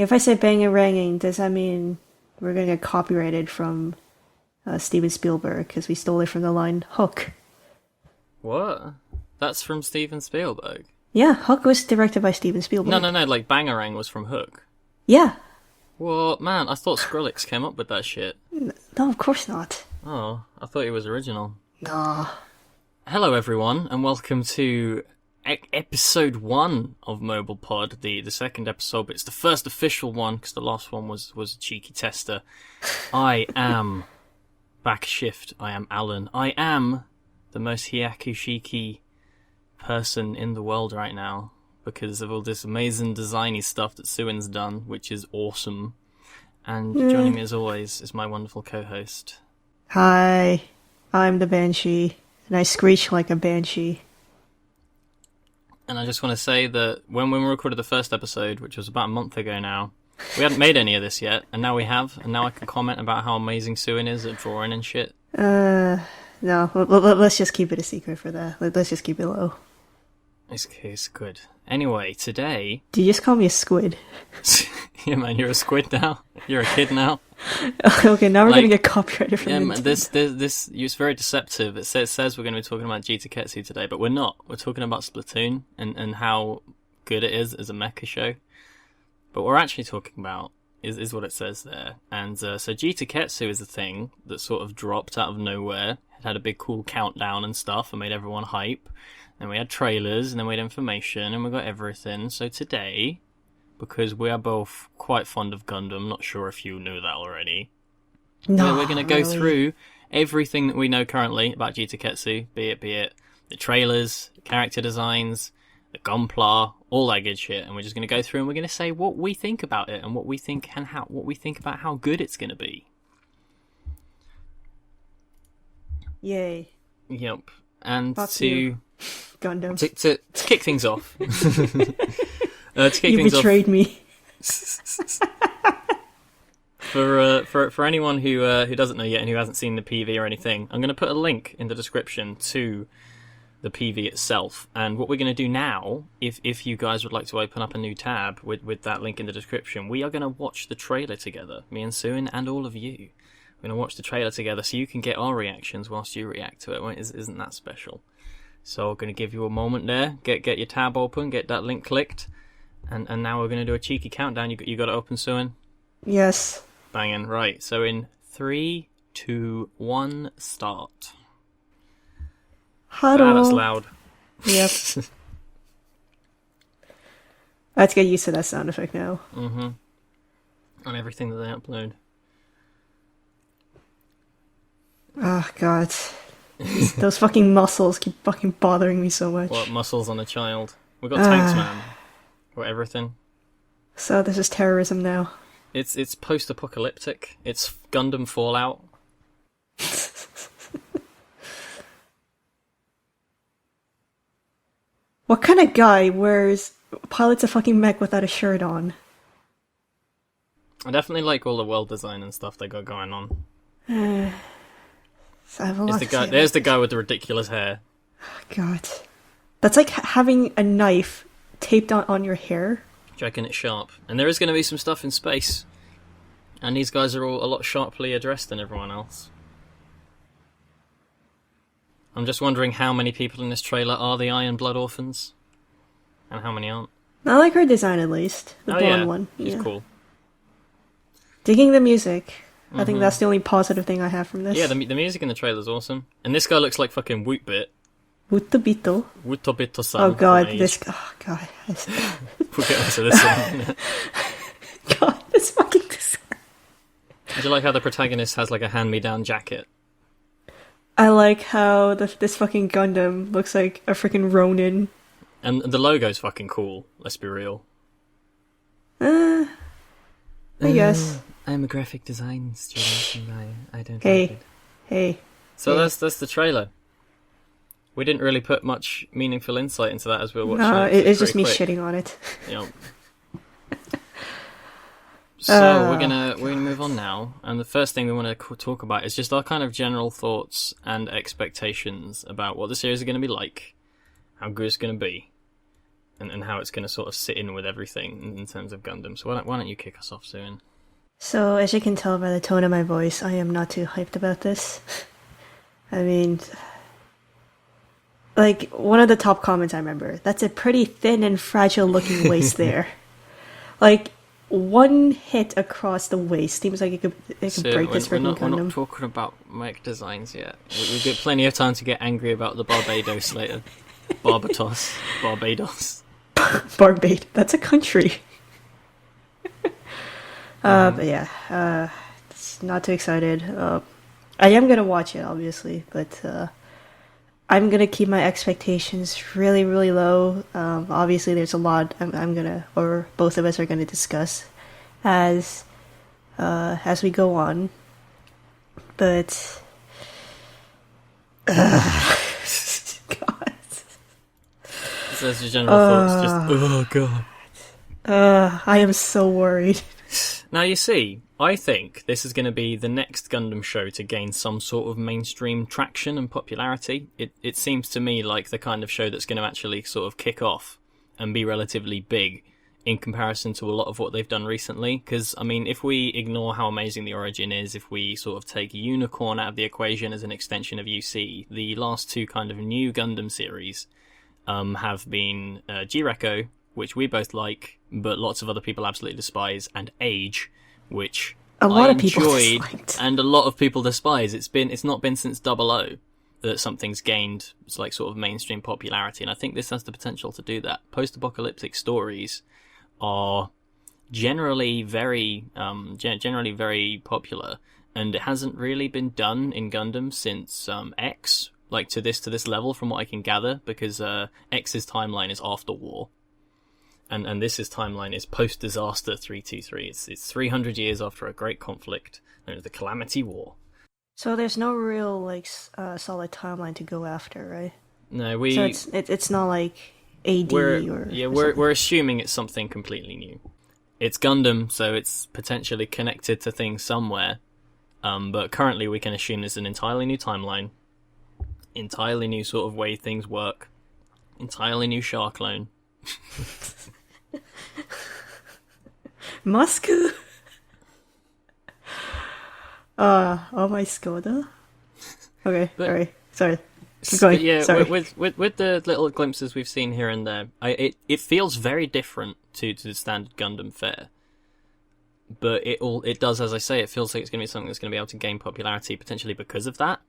If I say banging, does that mean we're gonna get copyrighted from Steven Spielberg because we stole it from the line Hook? What? That's from Steven Spielberg? Yeah, Hook was directed by Steven Spielberg. No, like Bangarang was from Hook. Yeah. What? Man, I thought Skrillex came up with that shit. No, of course not. Oh, I thought it was original. No. Hello everyone, and welcome to episode 1 of Mobile Pod, the second episode, but it's the first official one, because the last one was a cheeky tester. I am BakaShift, I am Alain, I am the most hyakushiki person in the world right now, because of all this amazing designy stuff that Sooin's done, which is awesome. And joining me as always is my wonderful co-host. Hi, I'm the Banshee, and I screech like a banshee. And I just want to say that when we recorded the first episode, which was about a month ago now, we hadn't made any of this yet, and now we have, and now I can comment about how amazing Sooin is at drawing and shit. No, let's just keep it a secret for that. Let's just keep it low. It's good. Anyway, today... Do you just call me a squid? Yeah, man, you're a squid now. You're a kid now. Okay, now we're gonna get copyrighted from yeah, Nintendo. Man, this it's very deceptive. It says we're going to be talking about G-Tekketsu today, but we're not. We're talking about Splatoon and how good it is as a mecha show. But what we're actually talking about is what it says there. And so G-Tekketsu is a thing that sort of dropped out of nowhere. It had a big cool countdown and stuff and made everyone hype. Then we had trailers, and then we had information, and we got everything. So today, because we are both quite fond of Gundam, not sure if you knew that already, No, we're going to go through everything that we know currently about G-Tekketsu, be it the trailers, the character designs, the gunpla, all that good shit, and we're just going to go through and we're going to say what we think about it and what we think about how good it's going to be. Yay. Yep. And Fuck to you, Gundam. to kick things off. You betrayed me. For anyone who doesn't know yet and who hasn't seen the PV or anything, I'm going to put a link in the description to the PV itself. And what we're going to do now, if you guys would like to open up a new tab with that link in the description, we are going to watch the trailer together, me and Sooin and all of you. We're going to watch the trailer together so you can get our reactions whilst you react to it. Isn't that special? So I'm going to give you a moment there. Get your tab open, get that link clicked. And now we're going to do a cheeky countdown. You got it open, Sooin? Yes. Banging. Right, so in 3, 2, 1, start. Huddle. Ah, that's loud. Yep. I have to get used to that sound effect now. Mm-hmm. On everything that they upload. Oh, God. Those fucking muscles keep fucking bothering me so much. What, muscles on a child? We got tanks, man. Got everything. So this is terrorism now. It's post-apocalyptic. It's Gundam Fallout. What kind of guy pilots a fucking mech without a shirt on? I definitely like all the world design and stuff they got going on. So I have a lot to say There's the guy with the ridiculous hair. God. That's like having a knife taped on your hair. Do you reckon it's sharp? And there is going to be some stuff in space. And these guys are all a lot sharply addressed than everyone else. I'm just wondering how many people in this trailer are the Iron Blood Orphans. And how many aren't. I like her design at least. The blonde one. She's cool. Digging the music. I think that's the only positive thing I have from this. Yeah, the music in the trailer is awesome. And this guy looks like fucking Wootbit. Wutabito. Wutobito-san. Oh god, oh god. We'll get onto this one. God, this fucking design. Do you like how the protagonist has like a hand-me-down jacket? I like how this fucking Gundam looks like a freaking Ronin. And the logo's fucking cool, let's be real. I guess. I'm a graphic design student and I don't Hey. So that's the trailer. We didn't really put much meaningful insight into that as we were watching it. It's just me quick. shitting on it. Yep. So we're gonna move on now, and the first thing we want to talk about is just our kind of general thoughts and expectations about what the series is going to be like, how good it's going to be, and how it's going to sort of sit in with everything in terms of Gundam. So why don't you kick us off, Sooin? So, as you can tell by the tone of my voice, I am not too hyped about this. I mean, like, one of the top comments I remember, that's a pretty thin and fragile looking waist there. Like, one hit across the waist seems like it could break this freaking Gundam. We're not talking about mech designs yet. We've got plenty of time to get angry about the Barbados later. Barbados. Barbados. That's a country. But yeah, it's not too excited. I am gonna watch it, obviously, but I'm gonna keep my expectations really, really low. Obviously, there's a lot or both of us are gonna discuss as we go on. But God, so that's your general thoughts. Just oh god. I am so worried. Now, you see, I think this is going to be the next Gundam show to gain some sort of mainstream traction and popularity. It seems to me like the kind of show that's going to actually sort of kick off and be relatively big in comparison to a lot of what they've done recently. Because, I mean, if we ignore how amazing the origin is, if we sort of take Unicorn out of the equation as an extension of UC, the last two kind of new Gundam series have been G-Rekko, which we both like, but lots of other people absolutely despise, and Age, which a lot I of people enjoyed, disliked. and a lot of people despise. It's not been since 00 that something's gained like sort of mainstream popularity, and I think this has the potential to do that. Post-apocalyptic stories are generally very popular, and it hasn't really been done in Gundam since X, like to this level, from what I can gather, because X's timeline is after war. And this timeline is post-disaster 323. It's 300 years after a great conflict, known as the Calamity War. So there's no real solid timeline to go after, right? No, So it's not like AD we're assuming it's something completely new. It's Gundam, so it's potentially connected to things somewhere. But currently we can assume there's an entirely new timeline, entirely new sort of way things work, entirely new Char clone. Moscow. Oh my Skoda. Okay, sorry. Keep going. Yeah, sorry. with the little glimpses we've seen here and there, it feels very different to the standard Gundam fare. But it does, as I say, it feels like it's going to be something that's going to be able to gain popularity potentially because of that.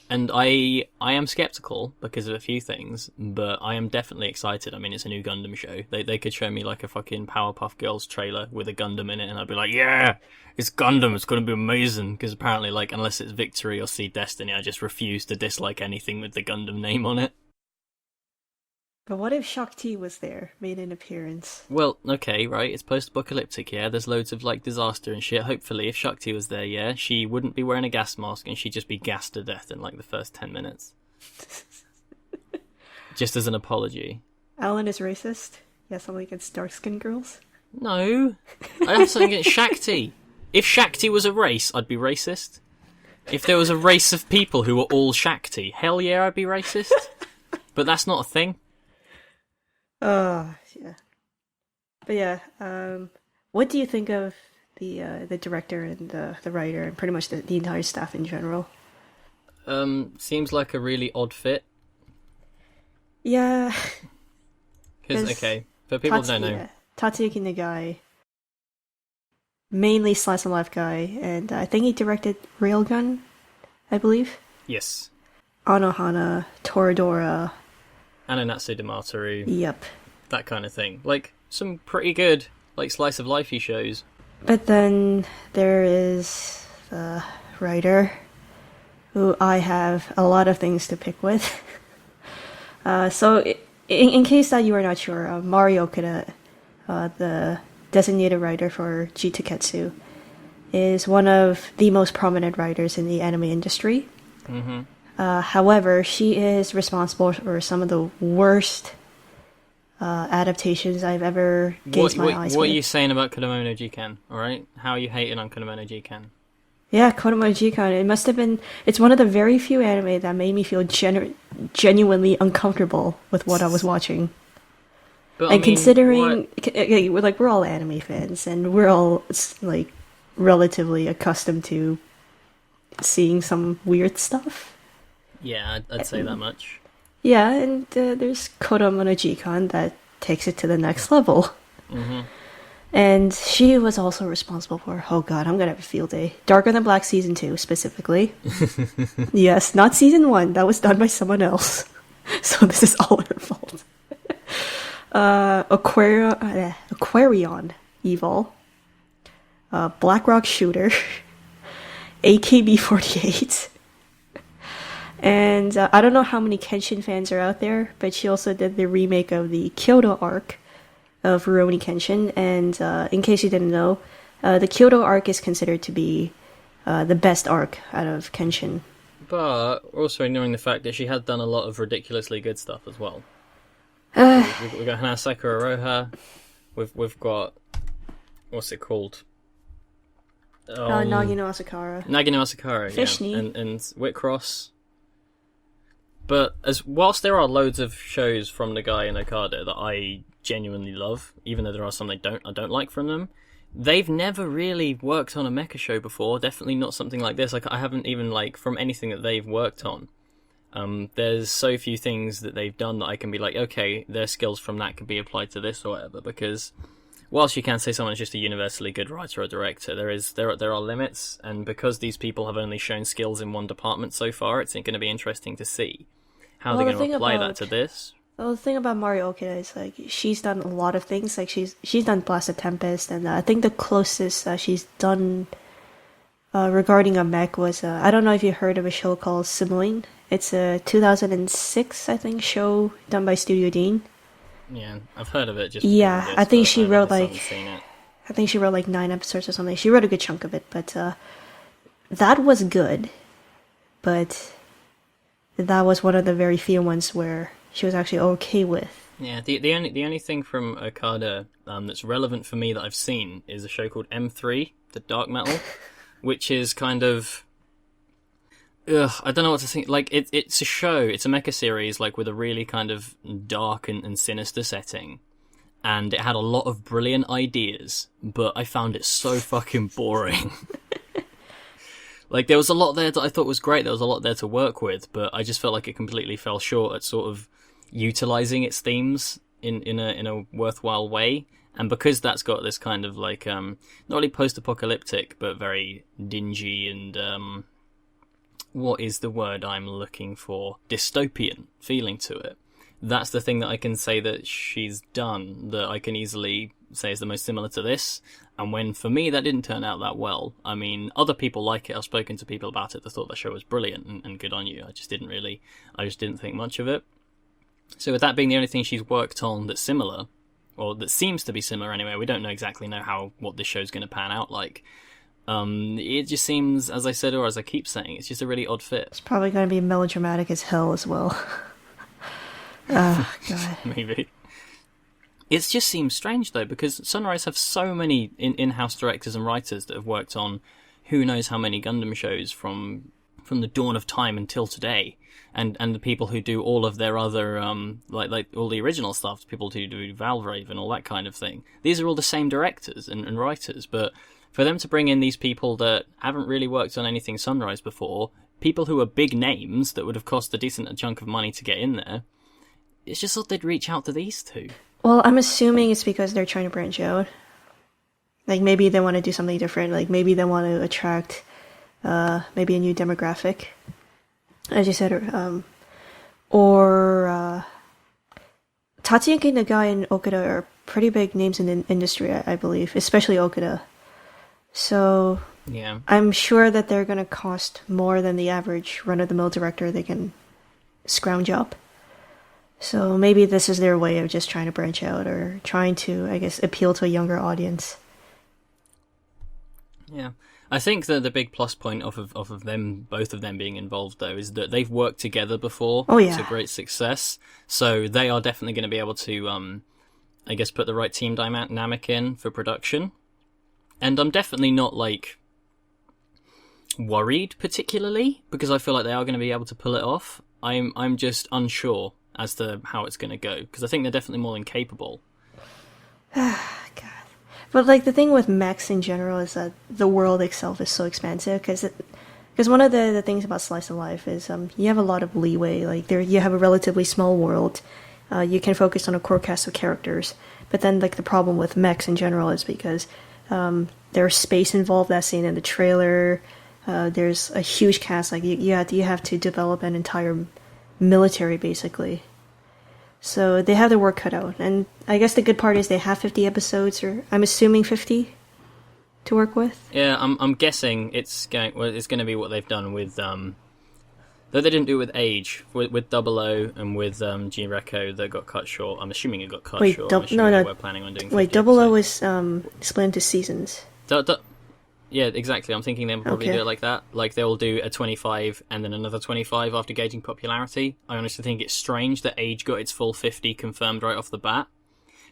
And I am skeptical because of a few things, but I am definitely excited. I mean, it's a new Gundam show. They could show me like a fucking Powerpuff Girls trailer with a Gundam in it, and I'd be like, yeah, it's Gundam, it's going to be amazing. Because apparently, like, unless it's Victory or See Destiny, I just refuse to dislike anything with the Gundam name on it. But what if Shakti was there, made an appearance? Well, okay, right, it's post-apocalyptic, yeah, there's loads of, like, disaster and shit. Hopefully, if Shakti was there, yeah, she wouldn't be wearing a gas mask and she'd just be gassed to death in, like, the first 10 minutes. Just as an apology. Alain is racist? He has something against dark-skinned girls? No, I have something against Shakti. If Shakti was a race, I'd be racist. If there was a race of people who were all Shakti, hell yeah, I'd be racist. But that's not a thing. Yeah. But yeah, what do you think of the director and the writer and pretty much the entire staff in general? Seems like a really odd fit. Yeah. Because, okay, for people who don't know. Yeah. Tatsuki Nagai, mainly slice of life guy, and I think he directed Railgun, I believe. Yes. Anohana, Toradora. Ananatsu Damateru. Yep. That kind of thing. Like, some pretty good, like, slice of lifey shows. But then there is the writer, who I have a lot of things to pick with. So, in case that you are not sure, Mario Okada, the designated writer for G-Tekketsu, is one of the most prominent writers in the anime industry. Mm-hmm. However, she is responsible for some of the worst adaptations I've ever gazed my eyes with. What are you saying about Kodomono Jikan, alright? How are you hating on Kodomono Jikan? Yeah, Kodomo Jikan. It must have been. It's one of the very few anime that made me feel genuinely uncomfortable with what I was watching. But I And mean, considering, we're all anime fans, and we're all like relatively accustomed to seeing some weird stuff. yeah, I'd say that much. Yeah, and there's Kodomo no Jikan that takes it to the next level. Hmm. And she was also responsible for, oh god, I'm gonna have a field day. Darker Than Black Season 2, specifically. Yes, not Season 1, that was done by someone else. So this is all her fault. Aquarion Evil. Black Rock Shooter. AKB48. And I don't know how many Kenshin fans are out there, but she also did the remake of the Kyoto arc of Rurouni Kenshin, and in case you didn't know, the Kyoto arc is considered to be the best arc out of Kenshin. But also ignoring the fact that she had done a lot of ridiculously good stuff as well. We've got Hanasaka Aroha. We've got, what's it called? Nagino Asakara. Nagino Asakara, Fishni. yeah, and Whitcross. But whilst there are loads of shows from Nagai and Okada that I genuinely love, even though there are some I don't like from them, they've never really worked on a mecha show before. Definitely not something like this. Like, I haven't even, like, from anything that they've worked on. There's so few things that they've done that I can be like, okay, their skills from that could be applied to this or whatever, because whilst you can say someone's just a universally good writer or director, there are limits, and because these people have only shown skills in one department so far, it's going to be interesting to see how they're going to apply that to this. Well, the thing about Mari Okada is, like, she's done a lot of things. Like, she's done Blasted Tempest, and I think the closest she's done regarding a mech was, I don't know if you heard of a show called Sooin. It's a 2006, I think, show done by Studio Dean. Yeah, I've heard of it. Just yeah, I think she wrote like, seen it. I think she wrote like 9 episodes or something. She wrote a good chunk of it, but that was good. But that was one of the very few ones where she was actually okay with. Yeah, the only thing from Okada that's relevant for me that I've seen is a show called M3, the Dark Metal, which is kind of, I don't know what to think. Like, it's a show, it's a mecha series, like, with a really kind of dark and sinister setting. And it had a lot of brilliant ideas, but I found it so fucking boring. Like, there was a lot there that I thought was great, there was a lot there to work with, but I just felt like it completely fell short at sort of utilizing its themes in a worthwhile way. And because that's got this kind of, like, not only post-apocalyptic, but very dingy and, what is the word I'm looking for? Dystopian feeling to it. That's the thing that I can say that she's done, that I can easily say is the most similar to this. And when, for me, that didn't turn out that well. I mean, other people like it. I've spoken to people about it that thought the show was brilliant, and good on you. I just didn't think much of it. So with that being the only thing she's worked on that's similar, or that seems to be similar anyway, we don't exactly know what this show's going to pan out like. It just seems, as I said, or as I keep saying, it's just a really odd fit. It's probably going to be melodramatic as hell as well. Oh, God. Maybe. It just seems strange, though, because Sunrise have so many in-house directors and writers that have worked on who knows how many Gundam shows from the dawn of time until today. And the people who do all of their other, like all the original stuff, people who do Valvrave and all that kind of thing. These are all the same directors and writers, but for them to bring in these people that haven't really worked on anything Sunrise before, people who are big names that would have cost a decent chunk of money to get in there, it's just thought they'd reach out to these two. Well, I'm assuming it's because they're trying to branch out. Like, maybe they want to do something different. Like, maybe they want to attract maybe a new demographic, as you said. Or Tatsuki Nagai and Okada are pretty big names in the industry, I believe, especially Okada. So yeah, I'm sure that they're going to cost more than the average run-of-the-mill director they can scrounge up. So maybe this is their way of just trying to branch out, or trying to, I guess, appeal to a younger audience. Yeah. I think that the big plus point off of them, both of them being involved, though, is that they've worked together before to great success. So they are definitely going to be able to, I guess, put the right team dynamic in for production. And I'm definitely not, like, worried particularly, because I feel like they are going to be able to pull it off. I'm just unsure as to how it's going to go, because I think they're definitely more than capable. God. But like the thing with mechs in general is that the world itself is so expansive, because one of the things about slice of life is you have a lot of leeway. Like you have a relatively small world. You can focus on a core cast of characters. But then like the problem with mechs in general is because there's space involved, that's seen in the trailer. There's a huge cast. Like you have to develop an entire military basically. So they have their work cut out. And I guess the good part is they have 50 episodes, or I'm assuming 50 to work with. Yeah, I'm guessing it's going to be what they've done with though they didn't do it with Age, with Double O and with G-Reco that got cut short. I'm assuming it got cut short. No, they were planning on doing 50 wait, Double O episodes. was split into seasons. Yeah, exactly. I'm thinking they'll probably do it like that. Like, they'll do a 25 and then another 25 after gauging popularity. I honestly think it's strange that Age got its full 50 confirmed right off the bat.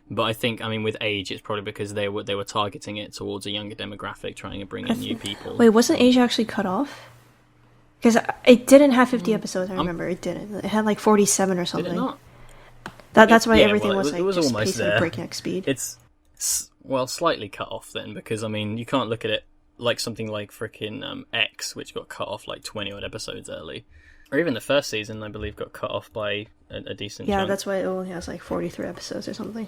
But I think, with Age, it's probably because they were targeting it towards a younger demographic, trying to bring in new people. Wait, wasn't Age actually cut off? Because it didn't have 50 episodes, I remember. It didn't. It had like 47 or something. Did it not? That's why everything was it was just almost basically there. breakneck speed. It's, slightly cut off then, because, you can't look at it like something like frickin' X, which got cut off like 20 odd episodes early. Or even the first season, I believe, got cut off by a decent chunk. That's why it only has like 43 episodes or something.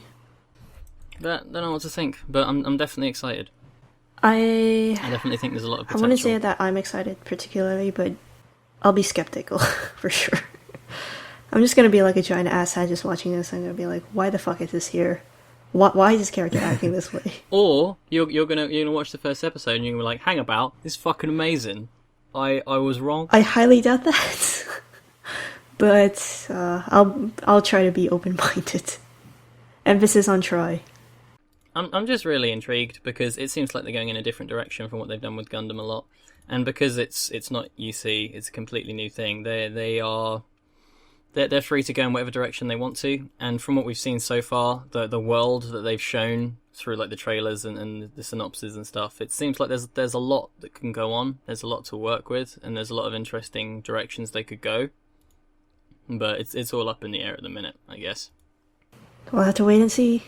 But I don't know what to think, but I'm definitely excited. I definitely think there's a lot of I potential. wouldn't say that I'm excited particularly, but I'll be skeptical for sure. I'm just gonna be like a giant asshat just watching this. I'm gonna be like, why the fuck is this here? Why is this character acting this way? Or you're gonna watch the first episode and you're gonna be like, hang about, this is fucking amazing. I was wrong. I highly doubt that, but I'll try to be open-minded. Emphasis on try. I'm just really intrigued because it seems like they're going in a different direction from what they've done with Gundam a lot, and because it's not UC, it's a completely new thing. They're free to go in whatever direction they want to, and from what we've seen so far, the world that they've shown through like the trailers and the synopses and stuff, it seems like there's a lot that can go on. There's a lot to work with, and there's a lot of interesting directions they could go. But it's all up in the air at the minute, I guess. We'll have to wait and see.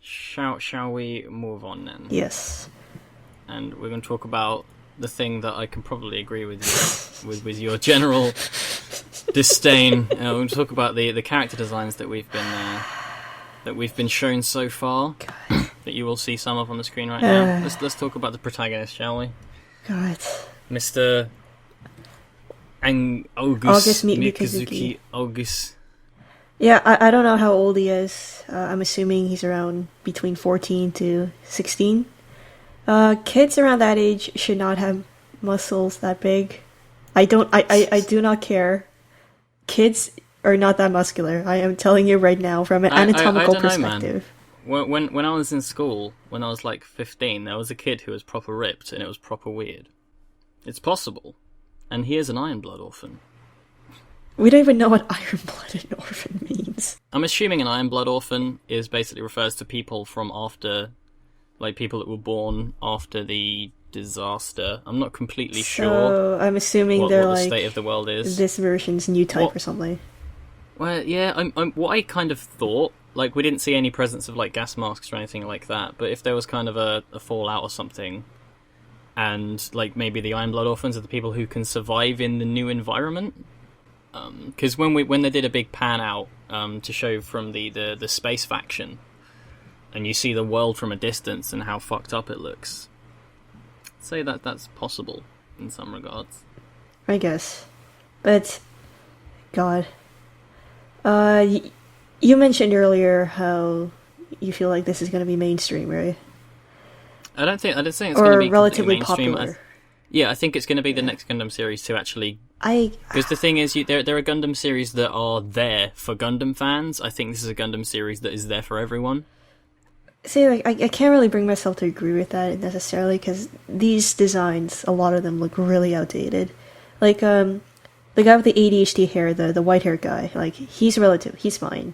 Shall we move on then? Yes. And we're going to talk about the thing that I can probably agree with you with your general disdain. We're going to talk about the character designs that we've been shown so far. That you will see some of on the screen right now. Let's talk about the protagonist, shall we? God. Mr. August Mikazuki. August. Yeah, I don't know how old he is. I'm assuming he's around between 14 to 16. Kids around that age should not have muscles that big. I do not care. Kids are not that muscular. I am telling you right now from an anatomical perspective. When I was in school, when I was like 15, there was a kid who was proper ripped and it was proper weird. It's possible. And he is an Iron Blood orphan. We don't even know what iron-blooded orphan means. I'm assuming an Iron Blood orphan is basically refers to people from after, like people that were born after the disaster. I'm not completely sure. So I'm assuming they're what like the state of the world is. This version's new type or something. Well, yeah. What I kind of thought, like we didn't see any presence of like gas masks or anything like that. But if there was kind of a fallout or something, and like maybe the Iron Blood orphans are the people who can survive in the new environment. Because when they did a big pan out to show from the space faction, and you see the world from a distance and how fucked up it looks, I'd say that's possible in some regards. I guess, but God, you mentioned earlier how you feel like this is going to be mainstream, right? I don't think it's going to be relatively mainstream. popular. Yeah, I think it's going to be the next Gundam series to actually... Because the thing is, there are Gundam series that are there for Gundam fans. I think this is a Gundam series that is there for everyone. See, like, I can't really bring myself to agree with that necessarily, because these designs, a lot of them look really outdated. Like, the guy with the ADHD hair, the white-haired guy, like, he's relative, he's fine.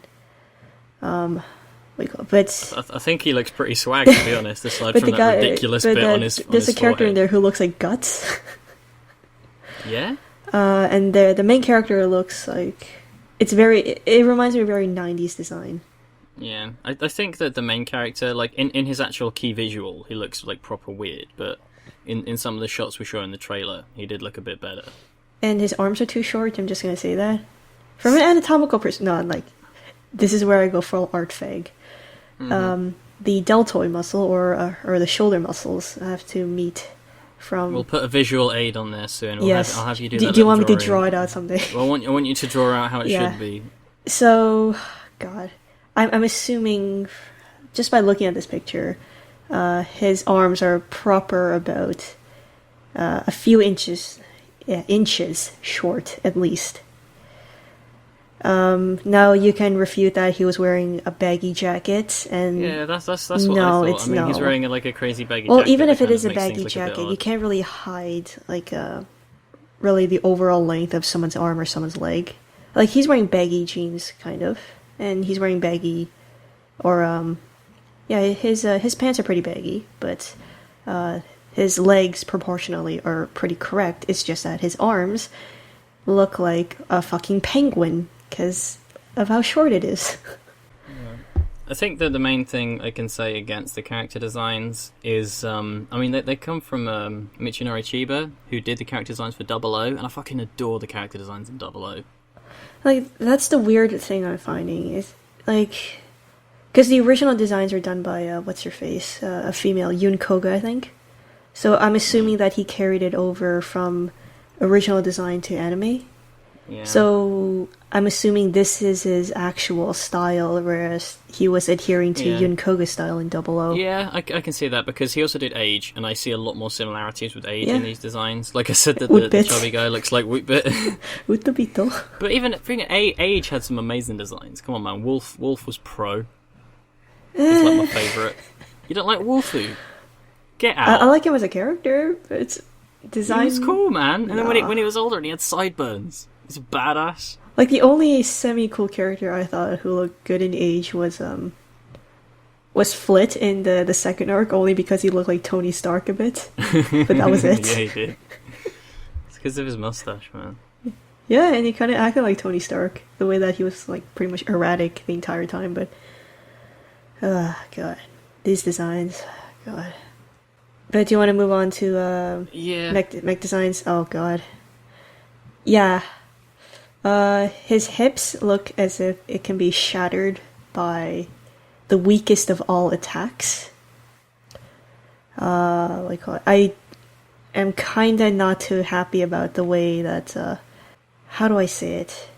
But I think he looks pretty swag, to be honest, aside but from the that guy, ridiculous but bit on his there's a character in forehead. there who looks like Guts. Yeah? And the main character looks like it reminds me of a very 90s design. Yeah. I think that the main character, like, in his actual key visual, he looks, like, proper weird, but in some of the shots we saw in the trailer, he did look a bit better. And his arms are too short, I'm just gonna say that. From an anatomical like, this is where I go full art fag. The deltoid muscle, or the shoulder muscles, have to meet from... We'll put a visual aid on there soon. Yes. I'll have you do Do that you want me to drawing. draw it out someday? Well, I want you to draw out how it should be. So, God, I'm assuming, just by looking at this picture, his arms are proper about a few inches short, at least. Now you can refute that he was wearing a baggy jacket, and Yeah, that's what I no, thought. it's I mean, he's no. wearing like a crazy baggy Well, jacket. even if that it kind is of a makes things baggy look a bit jacket, you odd. can't really hide really the overall length of someone's arm or someone's leg. Like, he's wearing baggy jeans, kind of, and he's wearing baggy, or his pants are pretty baggy, but his legs proportionally are pretty correct. It's just that his arms look like a fucking penguin because of how short it is. I think that the main thing I can say against the character designs is, I mean, they come from Michinori Chiba, who did the character designs for Double O, and I fucking adore the character designs in Double O. Like, that's the weird thing I'm finding, is, like, because the original designs are done by, what's-her-face, a female, Yun Koga, I think. So I'm assuming that he carried it over from original design to anime. Yeah. So I'm assuming this is his actual style, whereas he was adhering to Yun Koga's style in Double O. Yeah, I can see that, because he also did Age, and I see a lot more similarities with Age Yeah. in these designs. Like I said, the Woodbit. chubby guy looks like Woodbit. Utabito. But even Age had some amazing designs. Come on, man. Wolf was pro. He's like my favourite. You don't like Wolfu? Get out. I like him as a character, but it's design... He was cool, man. And then when Nah. he was older and he had sideburns, he's a badass. Like, the only semi-cool character I thought who looked good in Age was Flit in the second arc, only because he looked like Tony Stark a bit. But that was it. Yeah, he did. It's because of his mustache, man. Yeah, and he kind of acted like Tony Stark, the way that he was, like, pretty much erratic the entire time, but... God. These designs. God. But do you want to move on to, Yeah. mech designs? Oh, God. Yeah. His hips look as if it can be shattered by the weakest of all attacks. I am kinda not too happy about the way that, how do I say it?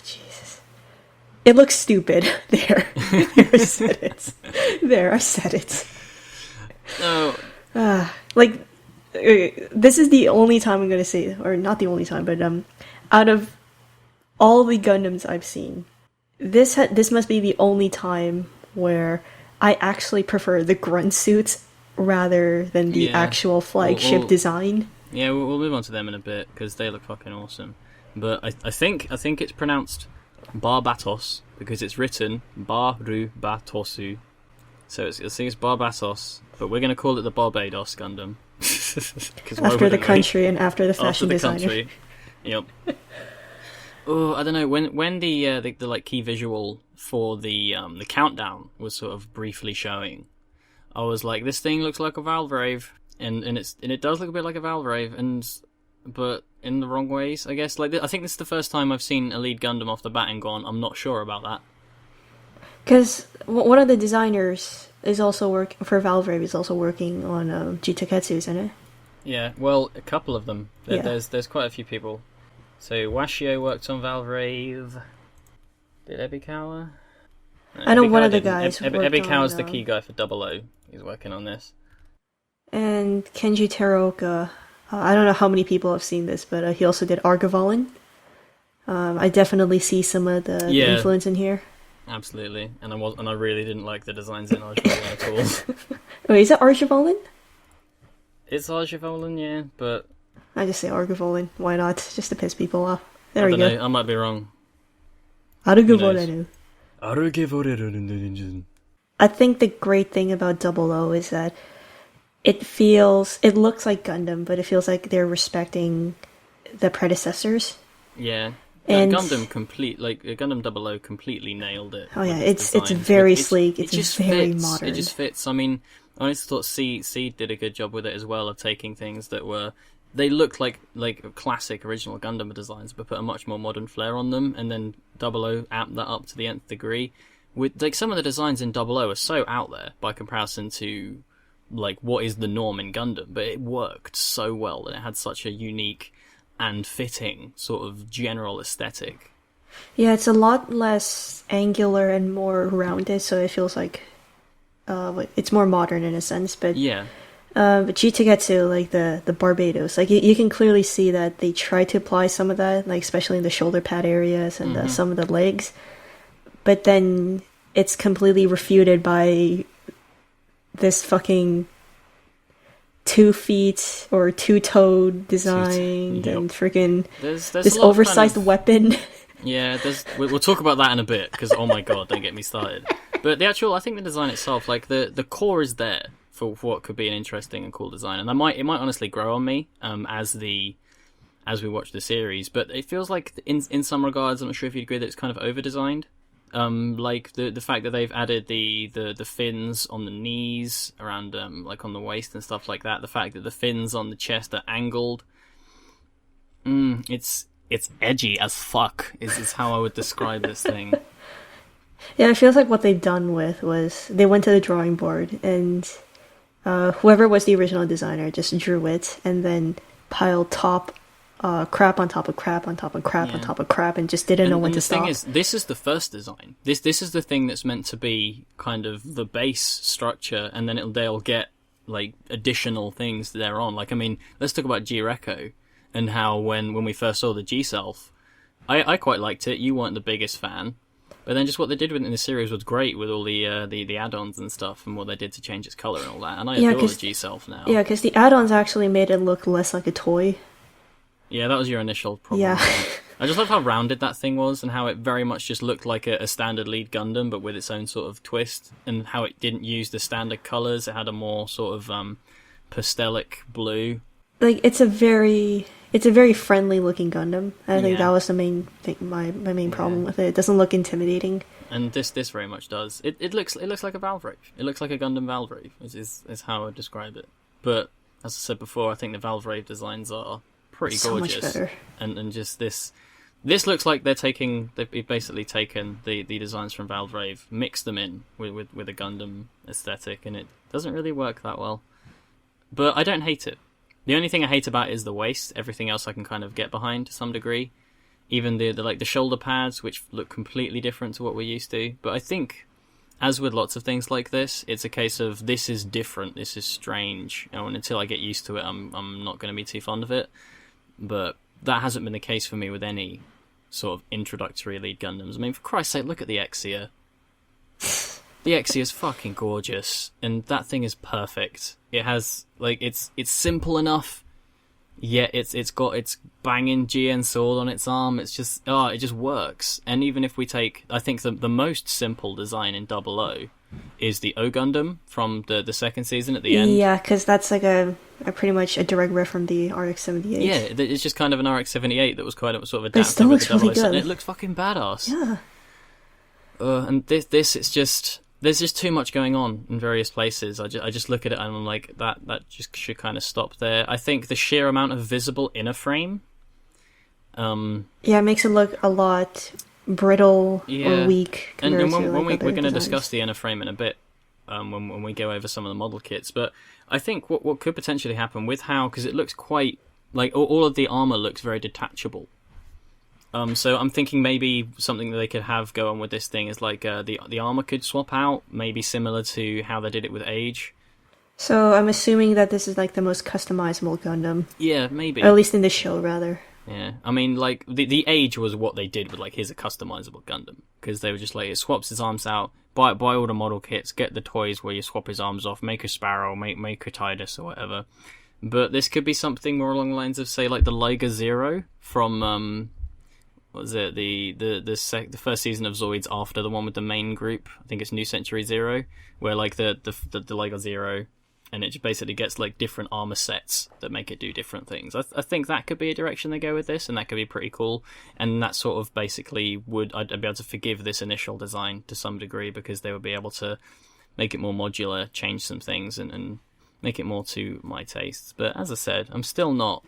Jesus. It looks stupid. There. I said it. There, I said it. No. This is the only time I'm gonna say, or not the only time, but out of all the Gundams I've seen, this must be the only time where I actually prefer the grunt suits rather than the Yeah. actual flagship Well, design. Yeah, we'll move on to them in a bit because they look fucking awesome. But I think it's pronounced Barbatos because it's written Barubatosu. So I think it's Barbatos, but we're gonna call it the Barbados Gundam. 'Cause why After the wouldn't we? country and after the fashion After the designer. country. Yep. Oh, I don't know when the like key visual for the countdown was sort of briefly showing. I was like, this thing looks like a Valvrave, and it does look a bit like a Valvrave, but in the wrong ways, I guess. Like I think this is the first time I've seen a lead Gundam off the bat and gone, I'm not sure about that. Because one of the designers is also for Valvrave is also working on G-Tekketsu, isn't it? Yeah, well, a couple of them. Yeah. There's quite a few people. So Washio worked on Valvrave. Did Ebikawa? No, I know Ebikawa one of the didn't. guys worked Ebikawa's on, the key guy for Double O. He's working on this. And Kenji Teruoka. I don't know how many people have seen this, but he also did Argovolin. I definitely see some of the influence in here. Absolutely, and I really didn't like the designs in Argovolin at all. Wait, is that Argovolin? It's Argovolin, yeah, but I just say Argovolin. Why not? Just to piss people off. I There we don't go. know. I might be wrong. Argovolin. I think the great thing about Double O is that it looks like Gundam, but it feels like they're respecting the predecessors. Yeah. And Gundam Double O completely nailed it. Oh yeah, its it's very sleek. It's very modern. It just fits. I mean, I honestly thought Seed did a good job with it as well of taking things that they looked like classic original Gundam designs, but put a much more modern flair on them, and then Double O amped that up to the nth degree. With like some of the designs in Double O are so out there by comparison to like what is the norm in Gundam, but it worked so well and it had such a unique and fitting sort of general aesthetic. Yeah, it's a lot less angular and more rounded, so it feels like it's more modern in a sense. But yeah, but G-Tekketsu, like the Barbados, like you can clearly see that they try to apply some of that, like especially in the shoulder pad areas and some of the legs. But then it's completely refuted by this fucking 2 feet or 2-toed design and freaking this oversized weapon. Yeah, we'll talk about that in a bit because oh my god, don't get me started. But I think the design itself, like the core is there for what could be an interesting and cool design, and it might honestly grow on me as we watch the series. But it feels like in some regards, I'm not sure if you'd agree that it's kind of over designed. Like the fact that they've added the fins on the knees around like on the waist and stuff like that. The fact that the fins on the chest are angled. It's edgy as fuck is how I would describe this thing. Yeah, it feels like what they've done was they went to the drawing board and whoever was the original designer just drew it and then piled crap on top of crap on top of crap on top of crap and just didn't know when to stop. And the thing is, this is the first design. This is the thing that's meant to be kind of the base structure, and then they'll get like additional things thereon. Like, I mean, let's talk about G-Reco and how when we first saw the G-Self, I quite liked it. You weren't the biggest fan. But then just what they did in the series was great with all the add-ons and stuff and what they did to change its colour and all that. And I adore the G-Self now. Yeah, because the add-ons actually made it look less like a toy. Yeah, that was your initial problem. Yeah. I just love how rounded that thing was and how it very much just looked like a standard lead Gundam, but with its own sort of twist, and how it didn't use the standard colours. It had a more sort of pastelic blue. Like, it's a very friendly looking Gundam. I think that was the main thing, my main problem with it. It doesn't look intimidating. And this very much does. It looks like a Valve Rave. It looks like a Gundam Valve Rave, is how I would describe it. But as I said before, I think the Valve Rave designs are pretty gorgeous. So much better. And just this looks like they've basically taken the designs from Valve Rave, mixed them in with a Gundam aesthetic, and it doesn't really work that well. But I don't hate it. The only thing I hate about it is the waist. Everything else I can kind of get behind to some degree. Even the shoulder pads, which look completely different to what we're used to. But I think, as with lots of things like this, it's a case of this is different, this is strange, and until I get used to it, I'm not going to be too fond of it. But that hasn't been the case for me with any sort of introductory lead Gundams. I mean, for Christ's sake, look at the Exia. The Exia is fucking gorgeous, and that thing is perfect. It has, like, it's simple enough, yet it's got its banging GN sword on its arm. It's just, it just works. And even if we take, I think the most simple design in Double O is the O Gundam from the second season at the end. Yeah, because that's like a pretty much a direct riff from the RX-78. Yeah, it's just kind of an RX-78 that was quite a sort of adapted. It still looks really good. And it looks fucking badass. Yeah. And this it's just, there's just too much going on in various places. I just look at it and I'm like, that just should kind of stop there. I think the sheer amount of visible inner frame, it makes it look a lot brittle or weak. And when we're going to discuss the inner frame in a bit, when we go over some of the model kits. But I think what could potentially happen with how, because it looks quite like all of the armor looks very detachable. So I'm thinking maybe something that they could have go on with this thing is like the armor could swap out, maybe similar to how they did it with Age. So I'm assuming that this is like the most customizable Gundam. Yeah, maybe. Or at least in this show, rather. Yeah, I mean, like the Age was what they did with like here's a customizable Gundam, because they were just like it swaps his arms out, buy all the model kits, get the toys where you swap his arms off, make a Sparrow, make a Tidus or whatever. But this could be something more along the lines of say like the Liga Zero from what was it, the first season of Zoids after the one with the main group. I think it's New Century Zero, where like the Lego Zero, and it just basically gets like different armor sets that make it do different things. I think that could be a direction they go with this, and that could be pretty cool. And that sort of basically I'd be able to forgive this initial design to some degree, because they would be able to make it more modular, change some things, and make it more to my tastes. But as I said, I'm still not.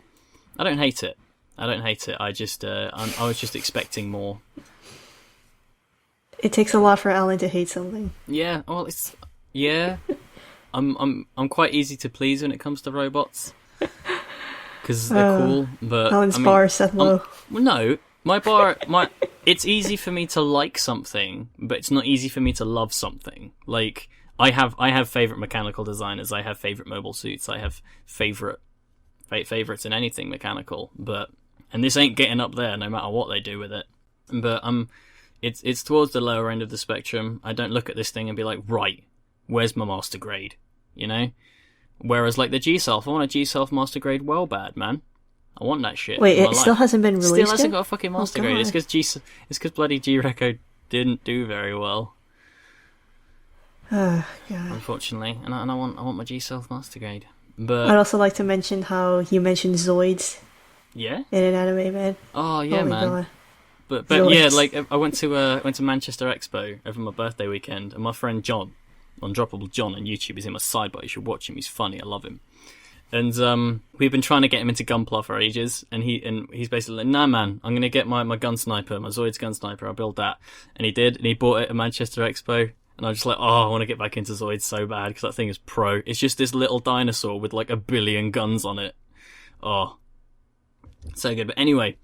I don't hate it. I just I was just expecting more. It takes a lot for Alain to hate something. Yeah. Well, I'm quite easy to please when it comes to robots, because they're cool. But Alain's bar set low. Well, no, it's easy for me to like something, but it's not easy for me to love something. Like I have favorite mechanical designers. I have favorite mobile suits. I have favorites in anything mechanical. And this ain't getting up there, no matter what they do with it. But it's towards the lower end of the spectrum. I don't look at this thing and be like, right, where's my master grade? You know? Whereas like the G-Self, I want a G-Self master grade well bad, man. I want that shit. Wait, it still hasn't been released Still hasn't yet? got a fucking master grade. It's because bloody G-Reco didn't do very well. Oh, God. Unfortunately. And I want my G-Self master grade. But I'd also like to mention how you mentioned Zoids. Yeah? In an anime, man. Oh yeah, Holy man. God. But Zoids. yeah, like I went to Manchester Expo over my birthday weekend, and my friend John, Undroppable John on YouTube, is in my sidebar. You should watch him. He's funny. I love him. And we've been trying to get him into Gunpla for ages, and he's basically like, nah, man, I'm gonna get my gun sniper, my Zoids gun sniper. I'll build that, and he did, and he bought it at Manchester Expo. And I was just like, oh, I want to get back into Zoids so bad, because that thing is pro. It's just this little dinosaur with like 1 billion guns on it. Oh, so good. But anyway,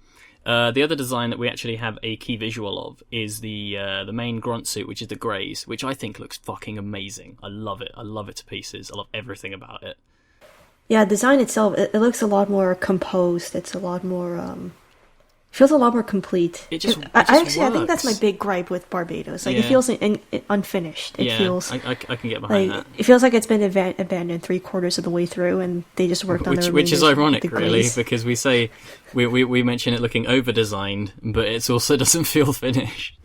the other design that we actually have a key visual of is the main grunt suit, which is the greys, which I think looks fucking amazing. I love it. I love it to pieces. I love everything about it. Yeah, design itself, it looks a lot more composed. It's a lot more, feels a lot more complete. It just I think works. that's my big gripe with Barbados. Like, Yeah. it feels unfinished. It Yeah, feels I can get behind like that. it feels like it's been abandoned 3/4 of the way through, and they just worked on the Which is remainders ironic, with the really, grays. because we mention it looking over-designed, but it also doesn't feel finished.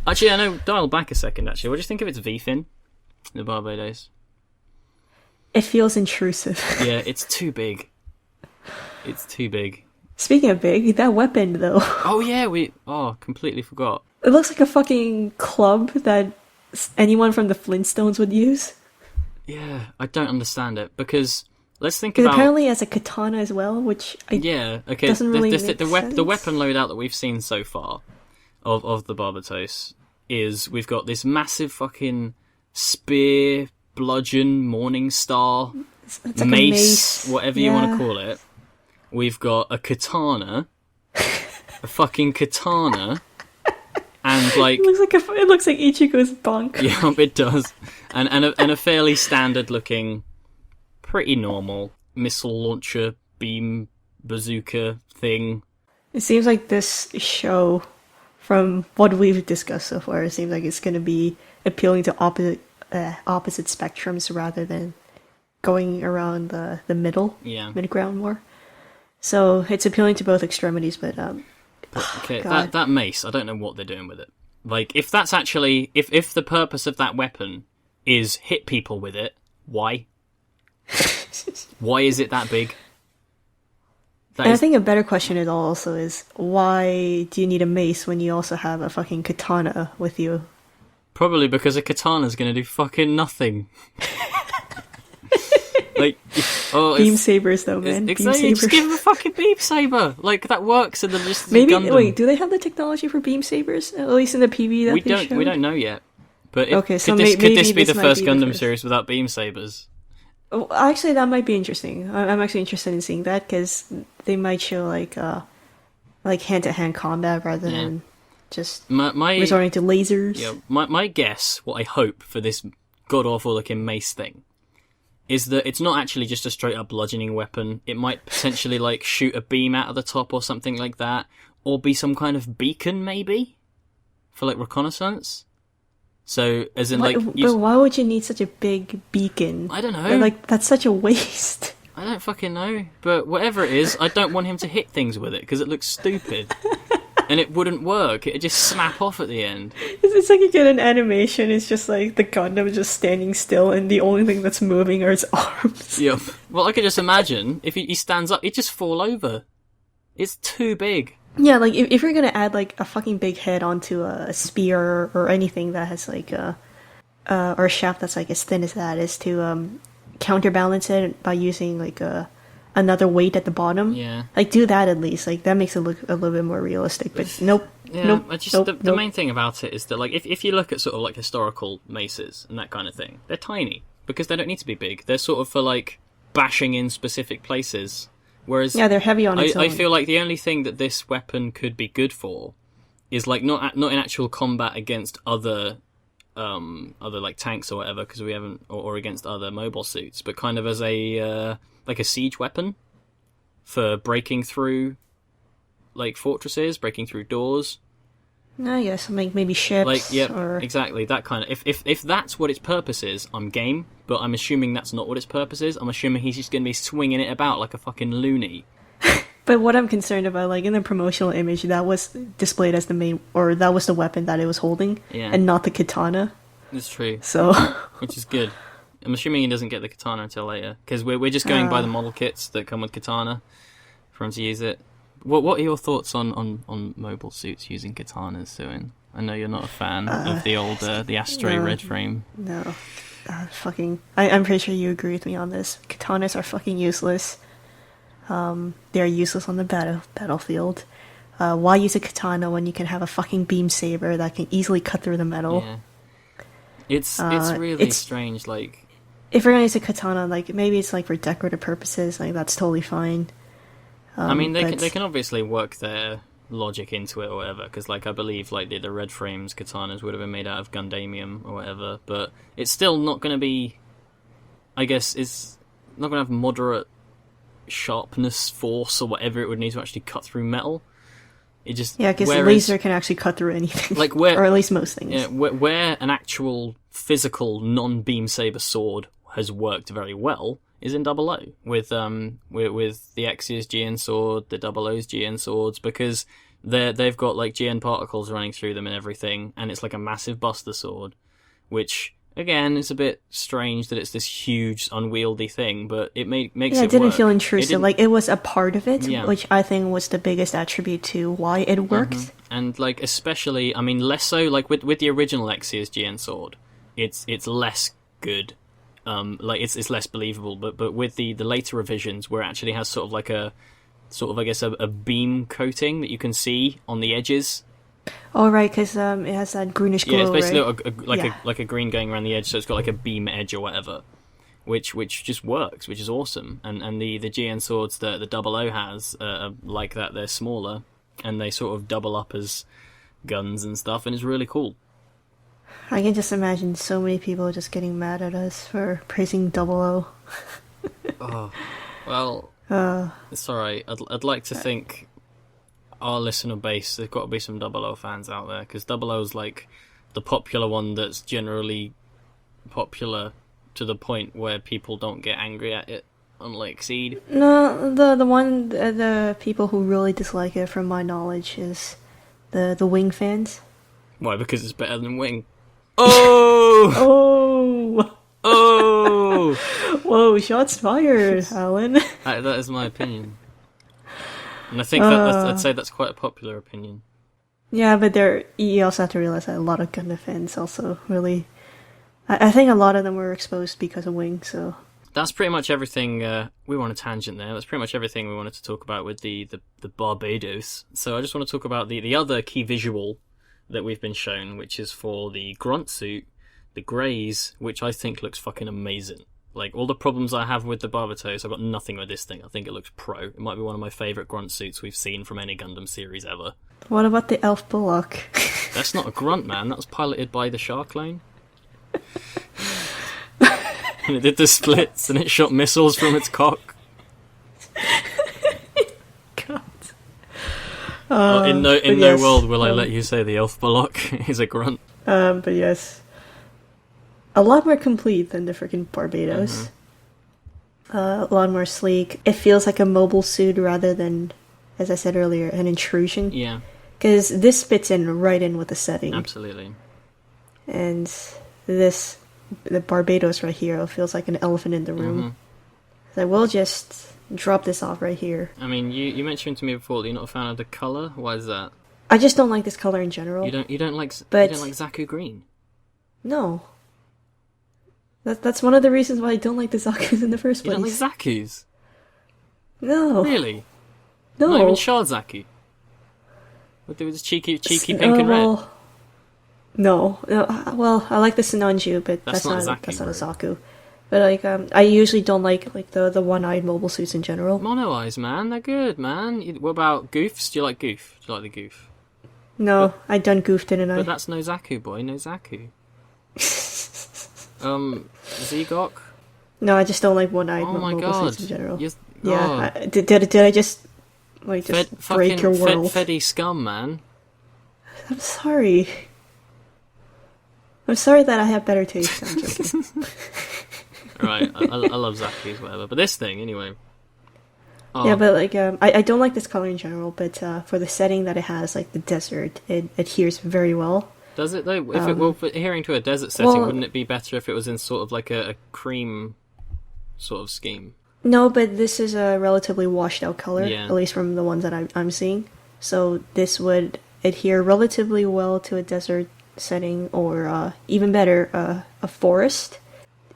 Actually, I know, dial back a second, actually. What do you think of its V-fin, the Barbados? It feels intrusive. Yeah, it's too big. It's too big. Speaking of big, that weapon though, Oh, yeah, completely forgot. it looks like a fucking club that anyone from the Flintstones would use. Yeah, I don't understand it, because let's think Because about... apparently it has a katana as well, which Yeah, okay, doesn't really make the sense. weapon loadout that we've seen so far of the Barbatos is we've got this massive fucking spear, bludgeon, morning star, it's like a mace, whatever you want to Yeah. call it. We've got a katana, a fucking katana, and like... It looks like Ichigo's bunk. Yeah, it does. And a fairly standard looking, pretty normal missile launcher, beam, bazooka thing. It seems like this show, from what we've discussed so far, it seems like it's going to be appealing to opposite spectrums rather than going around the mid ground more. So it's appealing to both extremities, but Okay, God. that mace, I don't know what they're doing with it. Like, if that's actually... If the purpose of that weapon is hit people with it, why? Why is it that big? And I think a better question is why do you need a mace when you also have a fucking katana with you? Probably because a katana's gonna do fucking nothing. Like, Beam sabers, though, man. Beam Exactly, sabers. just give him a fucking beam saber. Like, that works in the list of Maybe Gundam. wait, do they have the technology for beam sabers? At least in the PV that they showed? We don't know yet. But Okay, so could this maybe be this the might first be the Gundam first. series without beam sabers? Oh, actually, that might be interesting. I'm actually interested in seeing that because they might show like hand-to-hand combat rather than just My resorting to lasers. Yeah, my guess, what I hope for this god-awful looking mace thing, is that it's not actually just a straight-up bludgeoning weapon. It might potentially, like, shoot a beam out of the top or something like that, or be some kind of beacon, maybe? For, like, reconnaissance? So, as in, like... But why would you need such a big beacon? I don't know. Like, that's such a waste. I don't fucking know. But whatever it is, I don't want him to hit things with it, because it looks stupid. and it wouldn't work. It'd just snap off at the end. It's like you get an animation, it's just like the Gundam is just standing still and the only thing that's moving are its arms. Yep. Well, I could just imagine, if he stands up, he'd just fall over. It's too big. Yeah, like if you're gonna add like a fucking big head onto a spear or anything that has like or a shaft that's like as thin as that, is to counterbalance it by using like another weight at the bottom. Yeah. Like do that at least. Like that makes it look a little bit more realistic. But nope. Yeah, nope. The main thing about it is that like if you look at sort of like historical maces and that kind of thing, they're tiny because they don't need to be big. They're sort of for like bashing in specific places. Whereas yeah, they're heavy on its own. I feel like the only thing that this weapon could be good for is like not in actual combat against other like tanks or whatever, because we haven't, or against other mobile suits, but kind of as a like a siege weapon for breaking through like fortresses, breaking through doors. I guess like maybe ships. Like yeah, or... exactly that kind of. If that's what its purpose is, I'm game. But I'm assuming that's not what its purpose is. I'm assuming he's just going to be swinging it about like a fucking loony. But what I'm concerned about, like in the promotional image, that was displayed as the main, or that was the weapon that it was holding, and not the katana. That's true. So, which is good. I'm assuming he doesn't get the katana until later, because we're just going by the model kits that come with katana for him to use it. What are your thoughts on mobile suits using katanas, Sooin? I know you're not a fan of the old the Astray red frame. No. I'm pretty sure you agree with me on this. Katanas are fucking useless. They are useless on the battlefield. Why use a katana when you can have a fucking beam saber that can easily cut through the metal? Yeah. It's really strange. Like, if you're gonna use a katana, like maybe it's like for decorative purposes. Like that's totally fine. I mean, they can obviously work their logic into it or whatever, because like I believe like the red frames katanas would have been made out of Gundamium or whatever, but it's still not going to be, I guess it's not going to have moderate sharpness, force, or whatever it would need to actually cut through metal. It just because the laser can actually cut through anything, like where, or at least most things. Yeah, where an actual physical non-beam saber sword has worked very well is in Double O with the X's GN sword, the Double O's GN swords, because they've got like GN particles running through them and everything, and it's like a massive buster sword, which again is a bit strange that it's this huge unwieldy thing, but it makes it didn't work. Feel intrusive. Like it was a part of it, yeah. Which I think was the biggest attribute to why it worked. Mm-hmm. And like especially, I mean, less so like with the original X's GN sword, it's less good. Like it's less believable, but with the later revisions where it actually has sort of like a I guess a beam coating that you can see on the edges. Oh right, because it has that greenish glow. Yeah, it's basically right? like a green going around the edge, so it's got like a beam edge or whatever, which just works, which is awesome. And the GN swords that the Double O has are like that. They're smaller and they sort of double up as guns and stuff, and it's really cool. I can just imagine so many people just getting mad at us for praising Double O. Oh, well, it's alright. I'd like to think our listener base, there's got to be some Double O fans out there, because Double O's like the popular one that's generally popular to the point where people don't get angry at it, unlike Seed. No, the people who really dislike it, from my knowledge, is the Wing fans. Why? Because it's better than Wing. Oh! Oh! Whoa, shots fired, Alan. That is my opinion. And I think I'd say that's quite a popular opinion. Yeah, but you also have to realize that a lot of Gundam fans also really... I think a lot of them were exposed because of Wing, so... That's pretty much everything. We were on a tangent there. That's pretty much everything we wanted to talk about with the Barbados. So I just want to talk about the other key visual that we've been shown, which is for the grunt suit, the greys, which I think looks fucking amazing. Like, all the problems I have with the Barbatos, I've got nothing with this thing. I think it looks pro. It might be one of my favourite grunt suits we've seen from any Gundam series ever. What about the Elf Bullock? That's not a grunt, man. That was piloted by the Shark Lane. And it did the splits, and it shot missiles from its cock. God. In no world will I let you say the Elf Bullock is a grunt. But yes. A lot more complete than the freaking Barbados. A lot more sleek. It feels like a mobile suit rather than, as I said earlier, an intrusion. Yeah. Because this fits in right in with the setting. Absolutely. And this, the Barbados right here, feels like an elephant in the room. So we'll just drop this off right here. I mean, you mentioned to me before that you're not a fan of the colour. Why is that? I just don't like this color in general. You don't like Zaku green? No. That's one of the reasons why I don't like the Zakus in the first place. You don't like Zakus? No. Really? No. Not even Shard Zaku? With this cheeky pink and red? No. Well, I like the Sinanju, but that's not Zaku, that's not a Zaku. But like, I usually don't like the one-eyed mobile suits in general. Mono eyes, man. They're good, man. What about Goofs? Do you like Goof? Do you like the Goof? No, I done goofed, didn't I? But that's no Zaku, boy. No Zaku. Zegok? No, I just don't like one-eyed Oh my mobile god. suits in general. Yeah. Did I just like break your world? Feddy scum, man. I'm sorry. I'm sorry that I have better taste. I'm joking. Right, I love Zaku's, whatever. But this thing, anyway. Oh. Yeah, but like, I don't like this color in general, but for the setting that it has, like the desert, it adheres very well. Does it though? If for adhering to a desert setting, wouldn't it be better if it was in sort of like a cream sort of scheme? No, but this is a relatively washed out color, Yeah. at least from the ones that I'm seeing. So this would adhere relatively well to a desert setting, or even better, a forest.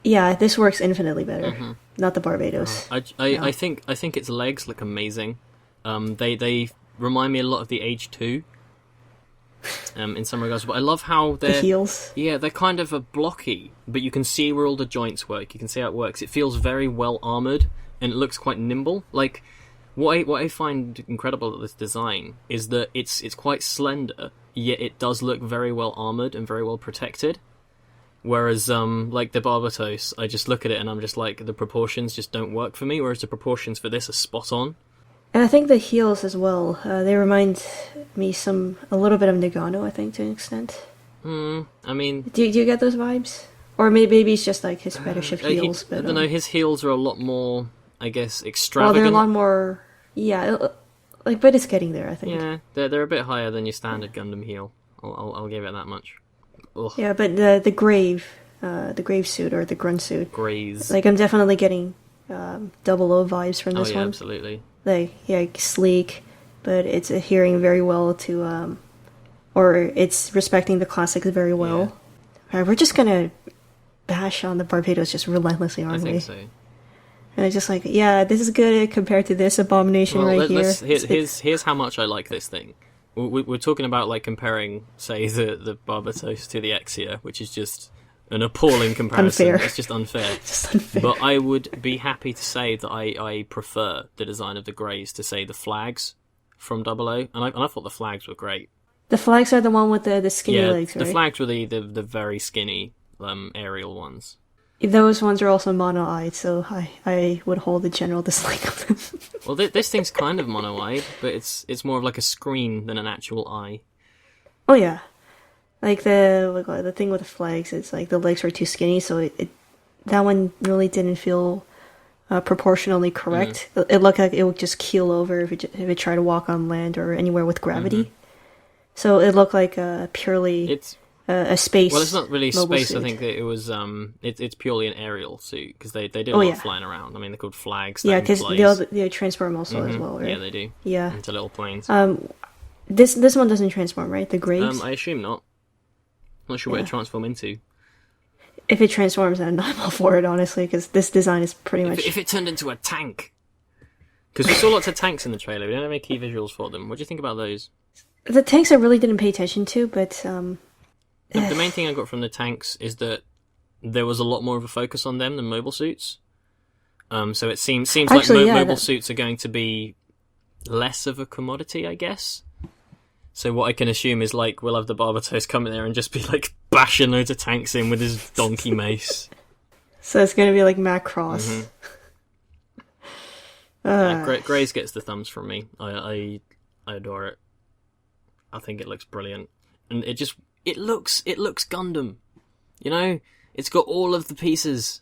Yeah, this works infinitely better. Not the Barbados. I think its legs look amazing. They remind me a lot of the Age 2. In some regards, but I love how the heels. Yeah, they're kind of a blocky, but you can see where all the joints work. You can see how it works. It feels very well armored, and it looks quite nimble. Like what I find incredible at this design is that it's quite slender, yet it does look very well armored and very well protected. Whereas, like the Barbatos, I just look at it and I'm just like, the proportions just don't work for me, whereas the proportions for this are spot on. And I think the heels as well, they remind me a little bit of Nagano, I think, to an extent. I mean... Do you get those vibes? Or maybe it's just like his fetish heels. I don't know, his heels are a lot more, I guess, extravagant. Well, they're a lot more... Yeah, like, but it's getting there, I think. Yeah, they're a bit higher than your standard Gundam heel. I'll give it that much. Ugh. Yeah, but the grave suit or the grunt suit. Graze. Like, I'm definitely getting 00 vibes from this one. Absolutely. Like sleek, but it's adhering very well to, or it's respecting the classics very well. Yeah. Alright, we're just gonna bash on the Barbados just relentlessly, aren't we? I think so. And it's just like, yeah, this is good compared to this abomination here. Here's how much I like this thing. We're talking about like comparing, say, the Barbatos to the Exia, which is just an appalling comparison. Unfair. It's just unfair. Just unfair. But I would be happy to say that I prefer the design of the greys to, say, the flags from 00, and I thought the flags were great. The flags are the one with the skinny legs, right? The flags were the very skinny aerial ones. Those ones are also mono-eyed, so I would hold a general dislike of them. Well, this thing's kind of mono-eyed, but it's more of like a screen than an actual eye. Oh yeah. Like the thing with the flags, it's like the legs are too skinny, so that one really didn't feel proportionally correct. It looked like it would just keel over if it tried to walk on land or anywhere with gravity. So it looked like purely a space. Well, it's not really space. Suit. I think that it was it's purely an aerial suit because they did a lot of flying around. I mean, they're called flags. Yeah, because they transform also as well, right? Yeah, they do. Yeah, into little planes. This one doesn't transform, right? The Graves. I assume not. Not sure what it transform into. If it transforms, then I'm all for it, honestly, because this design is pretty much... If it turned into a tank! Because we saw lots of tanks in the trailer, we don't have any key visuals for them. What do you think about those? The tanks I really didn't pay attention to, but... The main thing I got from the tanks is that there was a lot more of a focus on them than mobile suits. So it seems Actually, like mobile suits are going to be less of a commodity, I guess. So what I can assume is, like, we'll have the Barbatos come in there and just be, like, bashing loads of tanks in with his donkey mace. So it's going to be like Macross. Grays gets the thumbs from me. I adore it. I think it looks brilliant. And it looks Gundam. You know? It's got all of the pieces.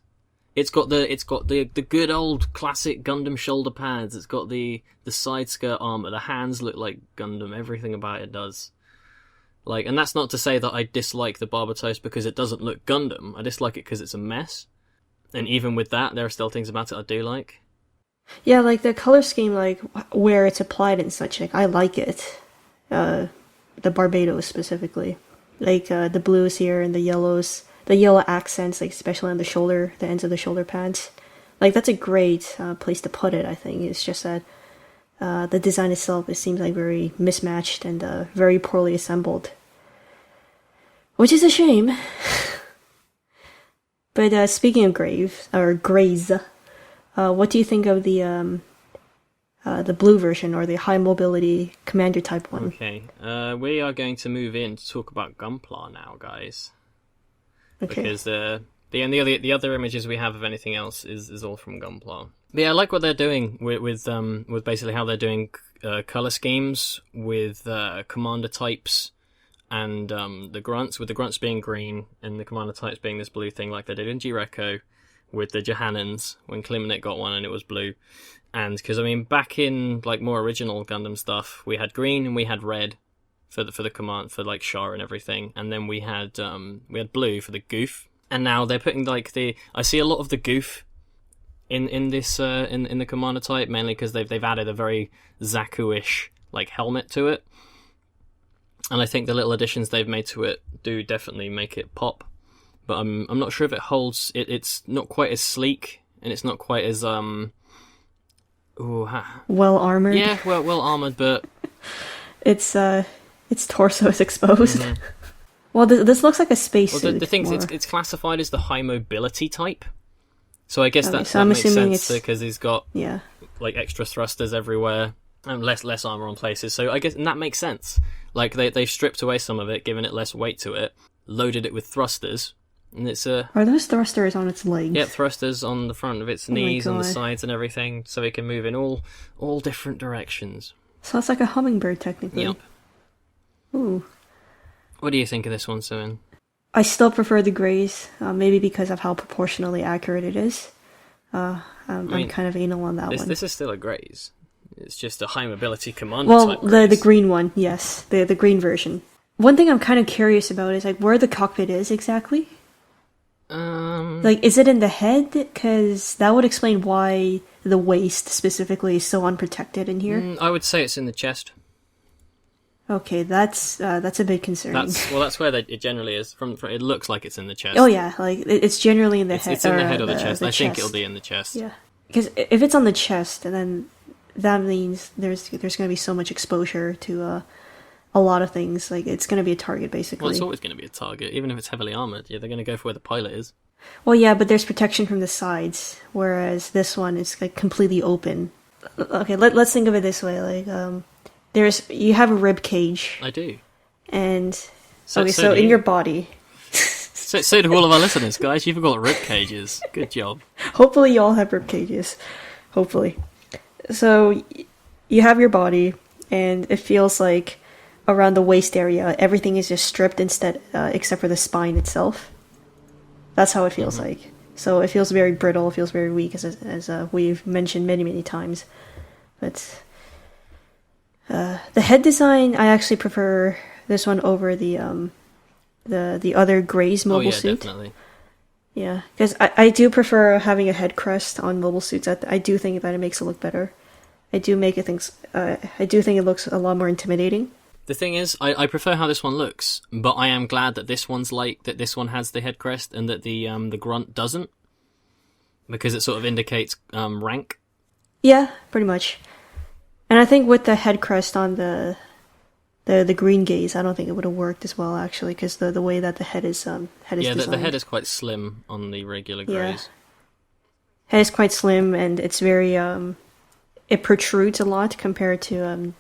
the good old classic Gundam shoulder pads. It's got the side skirt armor. The hands look like Gundam. Everything about it does. Like, and that's not to say that I dislike the Barbatos because it doesn't look Gundam. I dislike it because it's a mess. And even with that, there are still things about it I do like. Yeah, like the color scheme, like where it's applied and such, like I like it. The Barbados specifically, like the blues here and the yellows, the yellow accents, like especially on the shoulder, the ends of the shoulder pads. Like that's a great place to put it. I think it's just that the design itself, it seems like very mismatched and very poorly assembled, which is a shame. But speaking of grays, what do you think of the blue version or the high mobility commander type one? Okay, we are going to move in to talk about Gunpla now, guys. Okay. Because the other images we have of anything else is all from Gunpla. But yeah, I like what they're doing with basically how they're doing color schemes with commander types and the grunts, with the grunts being green and the commander types being this blue thing, like they did in G-Reco with the Johannans when Klimanik got one and it was blue. And because I mean, back in like more original Gundam stuff, we had green and we had red for the command for like Char and everything, and then we had blue for the goof. And now they're putting like I see a lot of the goof in this in the commander type, mainly because they've added a very Zaku-ish like helmet to it. And I think the little additions they've made to it do definitely make it pop. But I'm not sure if it holds. It's not quite as sleek, and it's not quite as well armored. Yeah, well armored, but its torso is exposed. Mm-hmm. Well, this looks like a space suit. Well, the thing is, it's classified as the high mobility type. So I guess that I'm makes assuming sense because he's got like extra thrusters everywhere and less armor on places. So I guess and that makes sense. Like they've stripped away some of it, given it less weight to it, loaded it with thrusters. And it's are those thrusters on its legs? Yeah, thrusters on the front of its knees and the sides and everything, so it can move in all different directions. So it's like a hummingbird, technically. Yep. Ooh. What do you think of this one, Sooin? I still prefer the grays, maybe because of how proportionally accurate it is. I'm kind of anal on that one. This is still a grays. It's just a high mobility commander type grays. Well, the green one, yes, the green version. One thing I'm kind of curious about is like where the cockpit is exactly. Like, is it in the head? Because that would explain why the waist specifically is so unprotected in here. I would say it's in the chest. Okay, that's a bit concerning. That's where it generally is. From it looks like it's in the chest. Oh yeah, like it's generally in the head. It's in the head or the chest. I think it'll be in the chest. Yeah, because if it's on the chest, then that means there's going to be so much exposure to a lot of things. Like it's going to be a target basically. Well, it's always going to be a target, even if it's heavily armored. Yeah, they're going to go for where the pilot is. Well, yeah, but there's protection from the sides, whereas this one is like completely open. Okay, let's think of it this way. Like, you have a rib cage. I do. And so in your body. So do all of our listeners, guys. You've got rib cages. Good job. Hopefully, you all have rib cages. Hopefully. So you have your body, and it feels like around the waist area, everything is just stripped except for the spine itself. That's how it feels like. So it feels very brittle, it feels very weak, as we've mentioned many, many times. But the head design, I actually prefer this one over the other Gray's mobile suit. Definitely. Yeah, because I do prefer having a head crest on mobile suits. I do think that it makes it look better. I do think it looks a lot more intimidating. The thing is, I prefer how this one looks, but I am glad that this one has the head crest and that the grunt doesn't, because it sort of indicates rank. Yeah, pretty much. And I think with the head crest on the green gaze, I don't think it would have worked as well actually, because the way that the head is designed. The head is quite slim on the regular Greys. Head is quite slim, and it's very it protrudes a lot compared to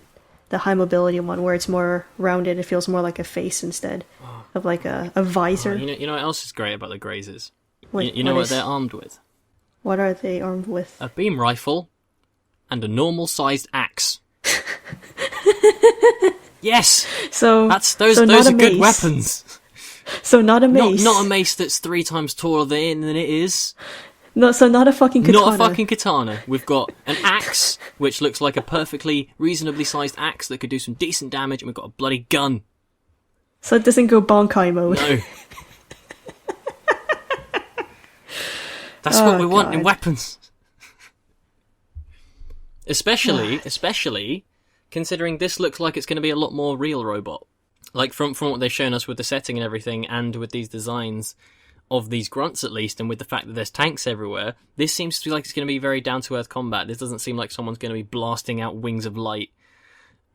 the high mobility one, where it's more rounded. It feels more like a face instead of like a visor. You know what else is great about the Greys is? You know what they're armed with? What are they armed with? A beam rifle and a normal-sized axe. Yes! Those are good weapons. So not a mace. Not a mace that's 3 times taller than it is. No, so not a fucking katana. Not a fucking katana. We've got an axe, which looks like a perfectly reasonably sized axe that could do some decent damage, and we've got a bloody gun. So it doesn't go Bonkai mode. No. That's what we want in weapons. Especially considering this looks like it's going to be a lot more real robot. Like from what they've shown us with the setting and everything, and with these designs of these grunts at least, and with the fact that there's tanks everywhere, this seems to be like it's going to be very down-to-earth combat. This doesn't seem like someone's going to be blasting out wings of light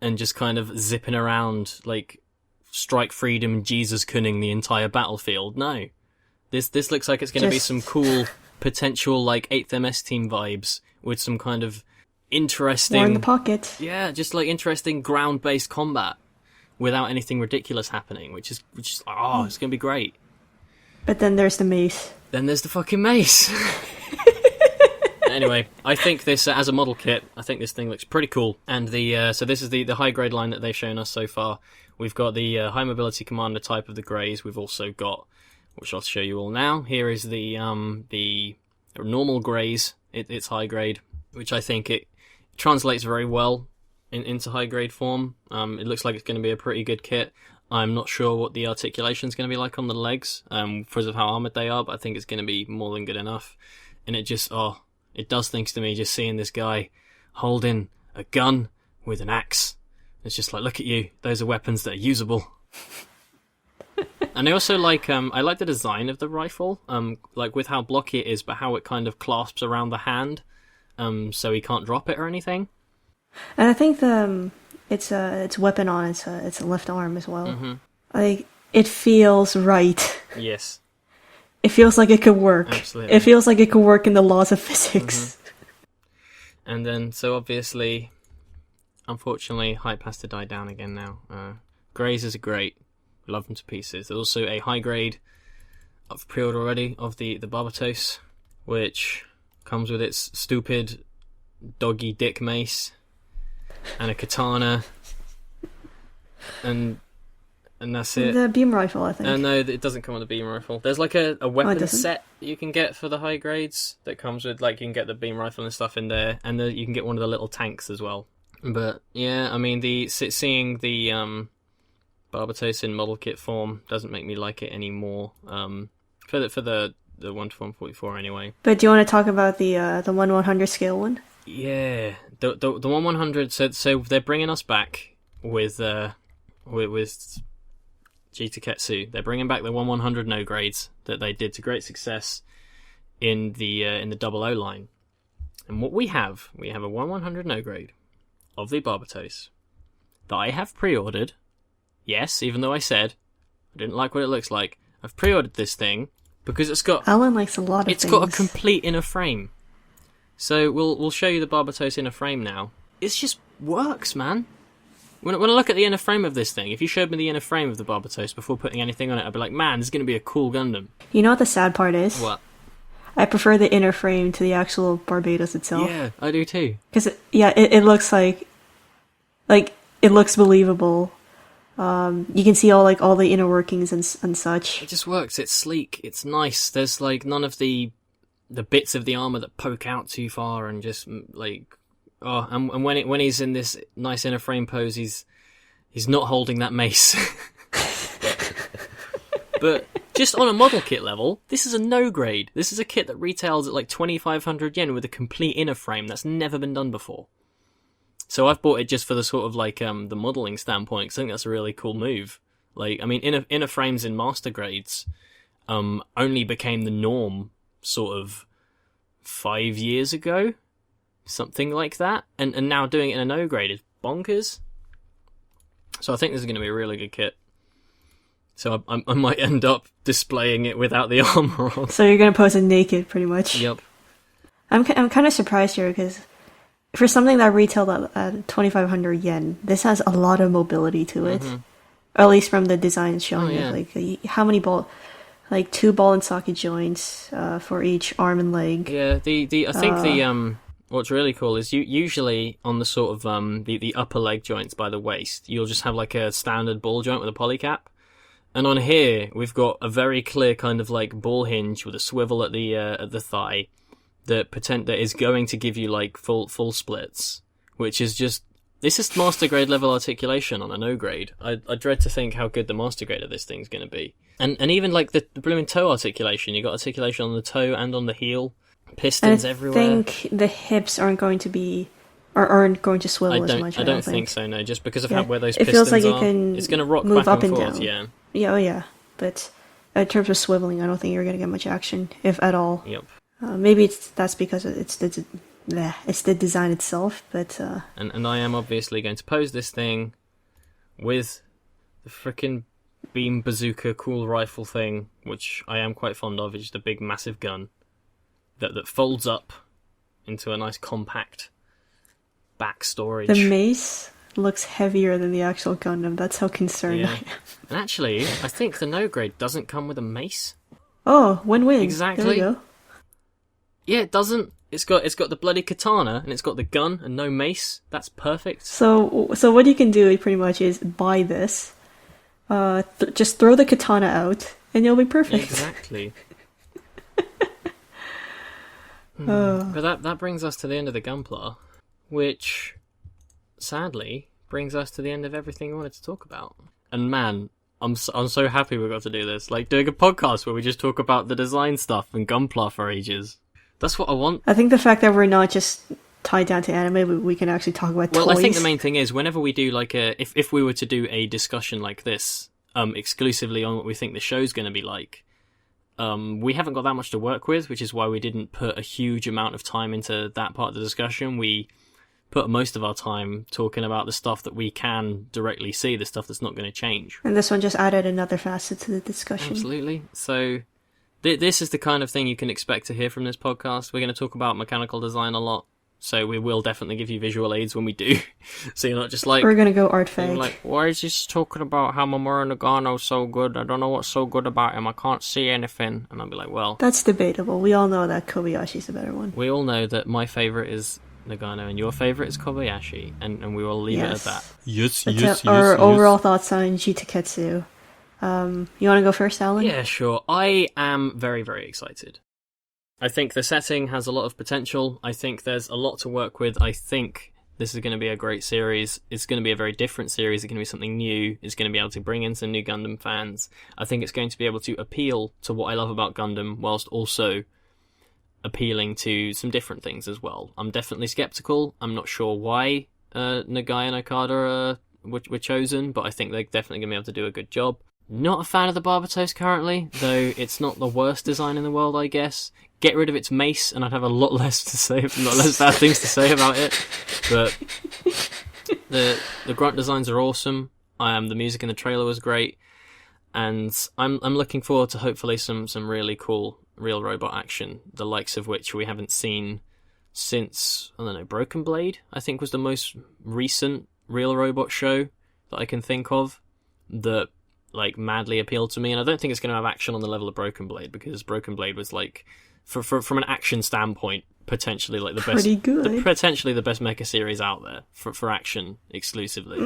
and just kind of zipping around like Strike Freedom and Jesus Kunning the entire battlefield. No. This looks like it's going to be some cool potential like 8th MS team vibes with some kind of interesting... More in the pocket. Yeah, just like interesting ground-based combat without anything ridiculous happening, which is it's going to be great. But then there's the mace. Then there's the fucking mace. Anyway, I think this, as a model kit, I think this thing looks pretty cool. And so this is the high grade line that they've shown us so far. We've got the high mobility commander type of the greys. We've also got, which I'll show you all now. Here is the normal greys. It's high grade, which I think it translates very well into high grade form. It looks like it's going to be a pretty good kit. I'm not sure what the articulation is going to be like on the legs, because of how armoured they are, but I think it's going to be more than good enough. And it just, it does things to me just seeing this guy holding a gun with an axe. It's just like, look at you, those are weapons that are usable. And I also like, I like the design of the rifle, like with how blocky it is, but how it kind of clasps around the hand, so he can't drop it or anything. And I think its weapon on its a left arm as well. Mm-hmm. Like, it feels right. Yes. It feels like it could work. Absolutely. It feels like it could work in the laws of physics. Mm-hmm. And then, so obviously, unfortunately, hype has to die down again now. Greys is great. Love them to pieces. There's also a high grade I've pre-ordered already of the BakaShift, which comes with its stupid doggy dick mace and a katana, and that's it. The beam rifle, I think. No, it doesn't come with a beam rifle. There's like a weapon set that you can get for the high grades that comes with, like, you can get the beam rifle and stuff in there, and you can get one of the little tanks as well. But yeah, I mean, seeing the BakaShift in model kit form doesn't make me like it anymore. For the 1-to-144 anyway. But do you want to talk about the 1/100 scale one? Yeah, the 1/100. So they're bringing us back with G-Tekketsu. They're bringing back the 1/100 no grades that they did to great success in the 00 line. And what we have a 1/100 no grade of the BakaShift that I have pre-ordered. Yes, even though I said I didn't like what it looks like, I've pre-ordered this thing because it's got. Alain likes a lot of things. It's got a complete inner frame. So we'll show you the BakaShift inner frame now. It just works, man. When I look at the inner frame of this thing, if you showed me the inner frame of the BakaShift before putting anything on it, I'd be like, man, this is going to be a cool Gundam. You know what the sad part is? What? I prefer the inner frame to the actual Barbados itself. Yeah, I do too. Because it looks like it looks believable. You can see all the inner workings and such. It just works. It's sleek. It's nice. There's like none of the bits of the armor that poke out too far and just like and when he's in this nice inner frame pose, he's not holding that mace. But just on a model kit level, this is a no grade. This is a kit that retails at like 2,500 yen with a complete inner frame. That's never been done before. So I've bought it just for the sort of like the modelling standpoint, because I think that's a really cool move. Like, I mean, inner frames in master grades only became the norm sort of 5 years ago, something like that. And now doing it in a no grade is bonkers. So I think this is going to be a really good kit. So I might end up displaying it without the armor on. So you're going to pose it naked, pretty much. Yep. I'm kind of surprised here, because for something that retailed at 2,500 yen, this has a lot of mobility to it. Mm-hmm. Or at least from the design showing it. Like, how many like 2 ball and socket joints for each arm and leg. Yeah, I think what's really cool is usually on the sort of the upper leg joints by the waist, you'll just have like a standard ball joint with a polycap. And on here, we've got a very clear kind of like ball hinge with a swivel at the thigh, that is going to give you like full splits, which is just this is master grade level articulation on a no grade. I dread to think how good the master grade of this thing's going to be, and even like the blooming toe articulation. You got articulation on the toe and on the heel, pistons everywhere. I think the hips aren't going to swivel as much. I don't think so. No, just because of where those it pistons feels like are, you can it's going to rock move back up and forth. down. Yeah. Yeah, oh yeah. But in terms of swiveling, I don't think you're going to get much action, if at all. Yep. Maybe that's because it's the design itself, but... And I am obviously going to pose this thing with the frickin' beam bazooka cool rifle thing, which I am quite fond of. It's just a big massive gun that folds up into a nice compact back storage. The mace looks heavier than the actual Gundam. That's how concerned I am. And actually, I think the no grade doesn't come with a mace. Oh, win-win. Exactly. There we go. Yeah, it doesn't. It's got the bloody katana and it's got the gun and no mace. That's perfect. So what you can do pretty much is buy this, just throw the katana out, and you'll be perfect. Exactly. But that brings us to the end of the Gunpla, which sadly brings us to the end of everything we wanted to talk about. And man, I'm so happy we got to do this. Like doing a podcast where we just talk about the design stuff and Gunpla for ages. That's what I want. I think the fact that we're not just tied down to anime, we can actually talk about toys. Well, I think the main thing is whenever we do like if we were to do a discussion like this, exclusively on what we think the show's going to be like, we haven't got that much to work with, which is why we didn't put a huge amount of time into that part of the discussion. We put most of our time talking about the stuff that we can directly see, the stuff that's not going to change. And this one just added another facet to the discussion. Absolutely. So this is the kind of thing you can expect to hear from this podcast. We're going to talk about mechanical design a lot, so we will definitely give you visual aids when we do. So you're not just like... We're going to go art fag. Like, why is he talking about how Mamoru Nagano's so good? I don't know what's so good about him. I can't see anything. And I'll be like, well... That's debatable. We all know that Kobayashi's the better one. We all know that my favourite is Nagano and your favourite is Kobayashi. And we will leave it at that. Yes. Our overall thoughts on G-Tekketsu. You want to go first, Alain? Yeah, sure. I am very, very excited. I think the setting has a lot of potential. I think there's a lot to work with. I think this is going to be a great series. It's going to be a very different series. It's going to be something new. It's going to be able to bring in some new Gundam fans. I think it's going to be able to appeal to what I love about Gundam, whilst also appealing to some different things as well. I'm definitely skeptical. I'm not sure why Nagai and Okada were chosen, but I think they're definitely going to be able to do a good job. Not a fan of the Barbatos currently, though it's not the worst design in the world, I guess. Get rid of its mace, and I'd have a lot less to say, not less bad things to say about it. But the grunt designs are awesome. The music in the trailer was great, and I'm looking forward to hopefully some really cool real robot action, the likes of which we haven't seen since, I don't know, Broken Blade, I think was the most recent real robot show that I can think of that like madly appealed to me. And I don't think it's going to have action on the level of Broken Blade, because Broken Blade was like, from an action standpoint, potentially like the best, potentially the best mecha series out there for action exclusively.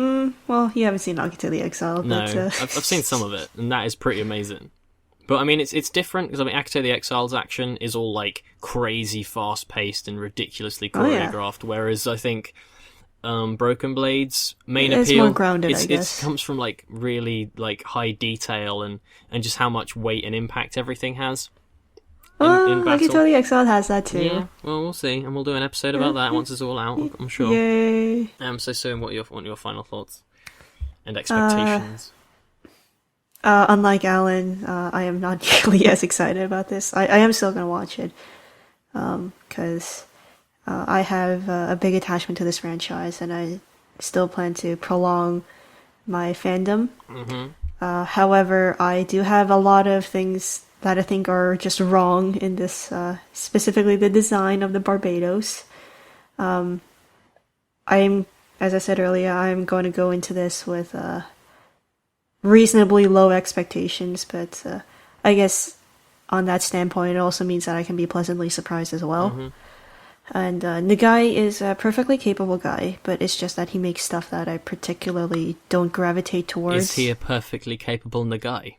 Well, you haven't seen Akito the Exile. No, but, I've seen some of it, and that is pretty amazing. But I mean, it's different, because I mean, Akito the Exile's action is all like crazy fast paced and ridiculously choreographed, whereas I think Broken Blade's main appeal, it's more grounded, I guess. It comes from like really like high detail and just how much weight and impact everything has. In battle. Akito the Exile has that too. Yeah, well, we'll see, and we'll do an episode about that once it's all out, I'm sure. Yay! So Sooin, what are your final thoughts and expectations? Unlike Alain, I am not nearly as excited about this. I am still going to watch it, because I have a big attachment to this franchise, and I still plan to prolong my fandom. Mm-hmm. However, I do have a lot of things that I think are just wrong in this, specifically the design of the Barbados. As I said earlier, I'm going to go into this with reasonably low expectations, but I guess on that standpoint, it also means that I can be pleasantly surprised as well. Mm-hmm. And Nagai is a perfectly capable guy, but it's just that he makes stuff that I particularly don't gravitate towards. Is he a perfectly capable Nagai?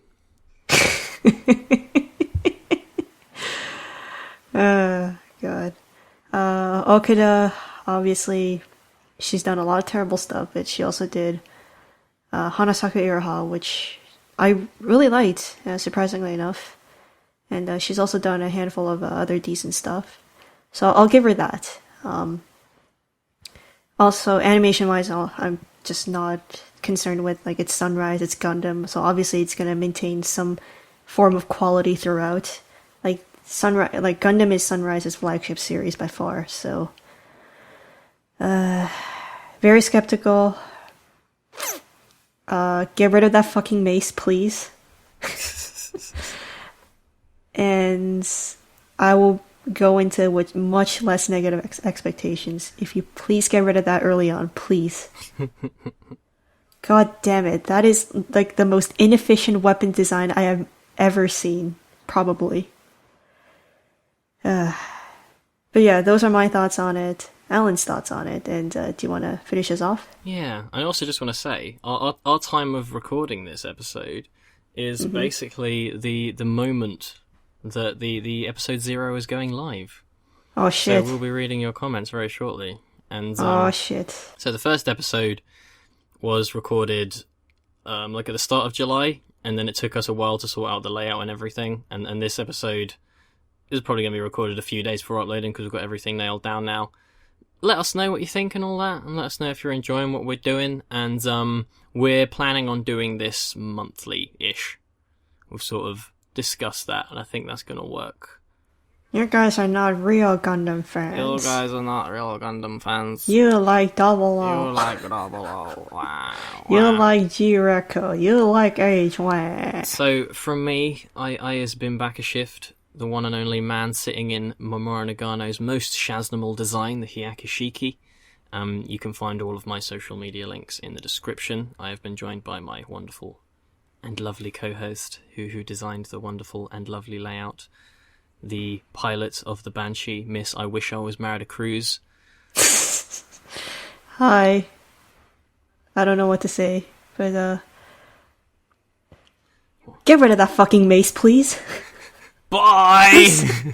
God. Okuda, obviously, she's done a lot of terrible stuff, but she also did Hanasaku Iroha, which I really liked, surprisingly enough. And she's also done a handful of other decent stuff. So I'll give her that. Also, animation-wise, I'm just not concerned with, like, it's Sunrise, it's Gundam, so obviously it's going to maintain some form of quality throughout. Like, Gundam is Sunrise's flagship series by far, so... very skeptical. Get rid of that fucking mace, please. And I will go into with much less negative expectations. If you please get rid of that early on, please. God damn it. That is like the most inefficient weapon design I have ever seen. Probably. But yeah, those are my thoughts on it. Alan's thoughts on it. And do you want to finish us off? Yeah, I also just want to say, our time of recording this episode is basically the moment that the episode 0 is going live. Oh shit. So we'll be reading your comments very shortly. And oh shit. So the first episode was recorded like at the start of July, and then it took us a while to sort out the layout and everything, and this episode is probably going to be recorded a few days before uploading because we've got everything nailed down now. Let us know what you think and all that, and let us know if you're enjoying what we're doing, and we're planning on doing this monthly-ish. We've sort of discussed that, and I think that's going to work. You guys are not real Gundam fans. You guys are not real Gundam fans. You like Double O. You like Double O. Wow. You like G-Reco. You like H-Wang. So, from me, I has been BakaShift, the one and only man sitting in Mamoru Nagano's most shaznamal design, the Hyakishiki. You can find all of my social media links in the description. I have been joined by my wonderful and lovely co-host, who designed the wonderful and lovely layout, the pilot of the Banshee, Miss I Wish I Was Married a Cruise. Hi. I don't know what to say, but get rid of that fucking mace, please. Bye!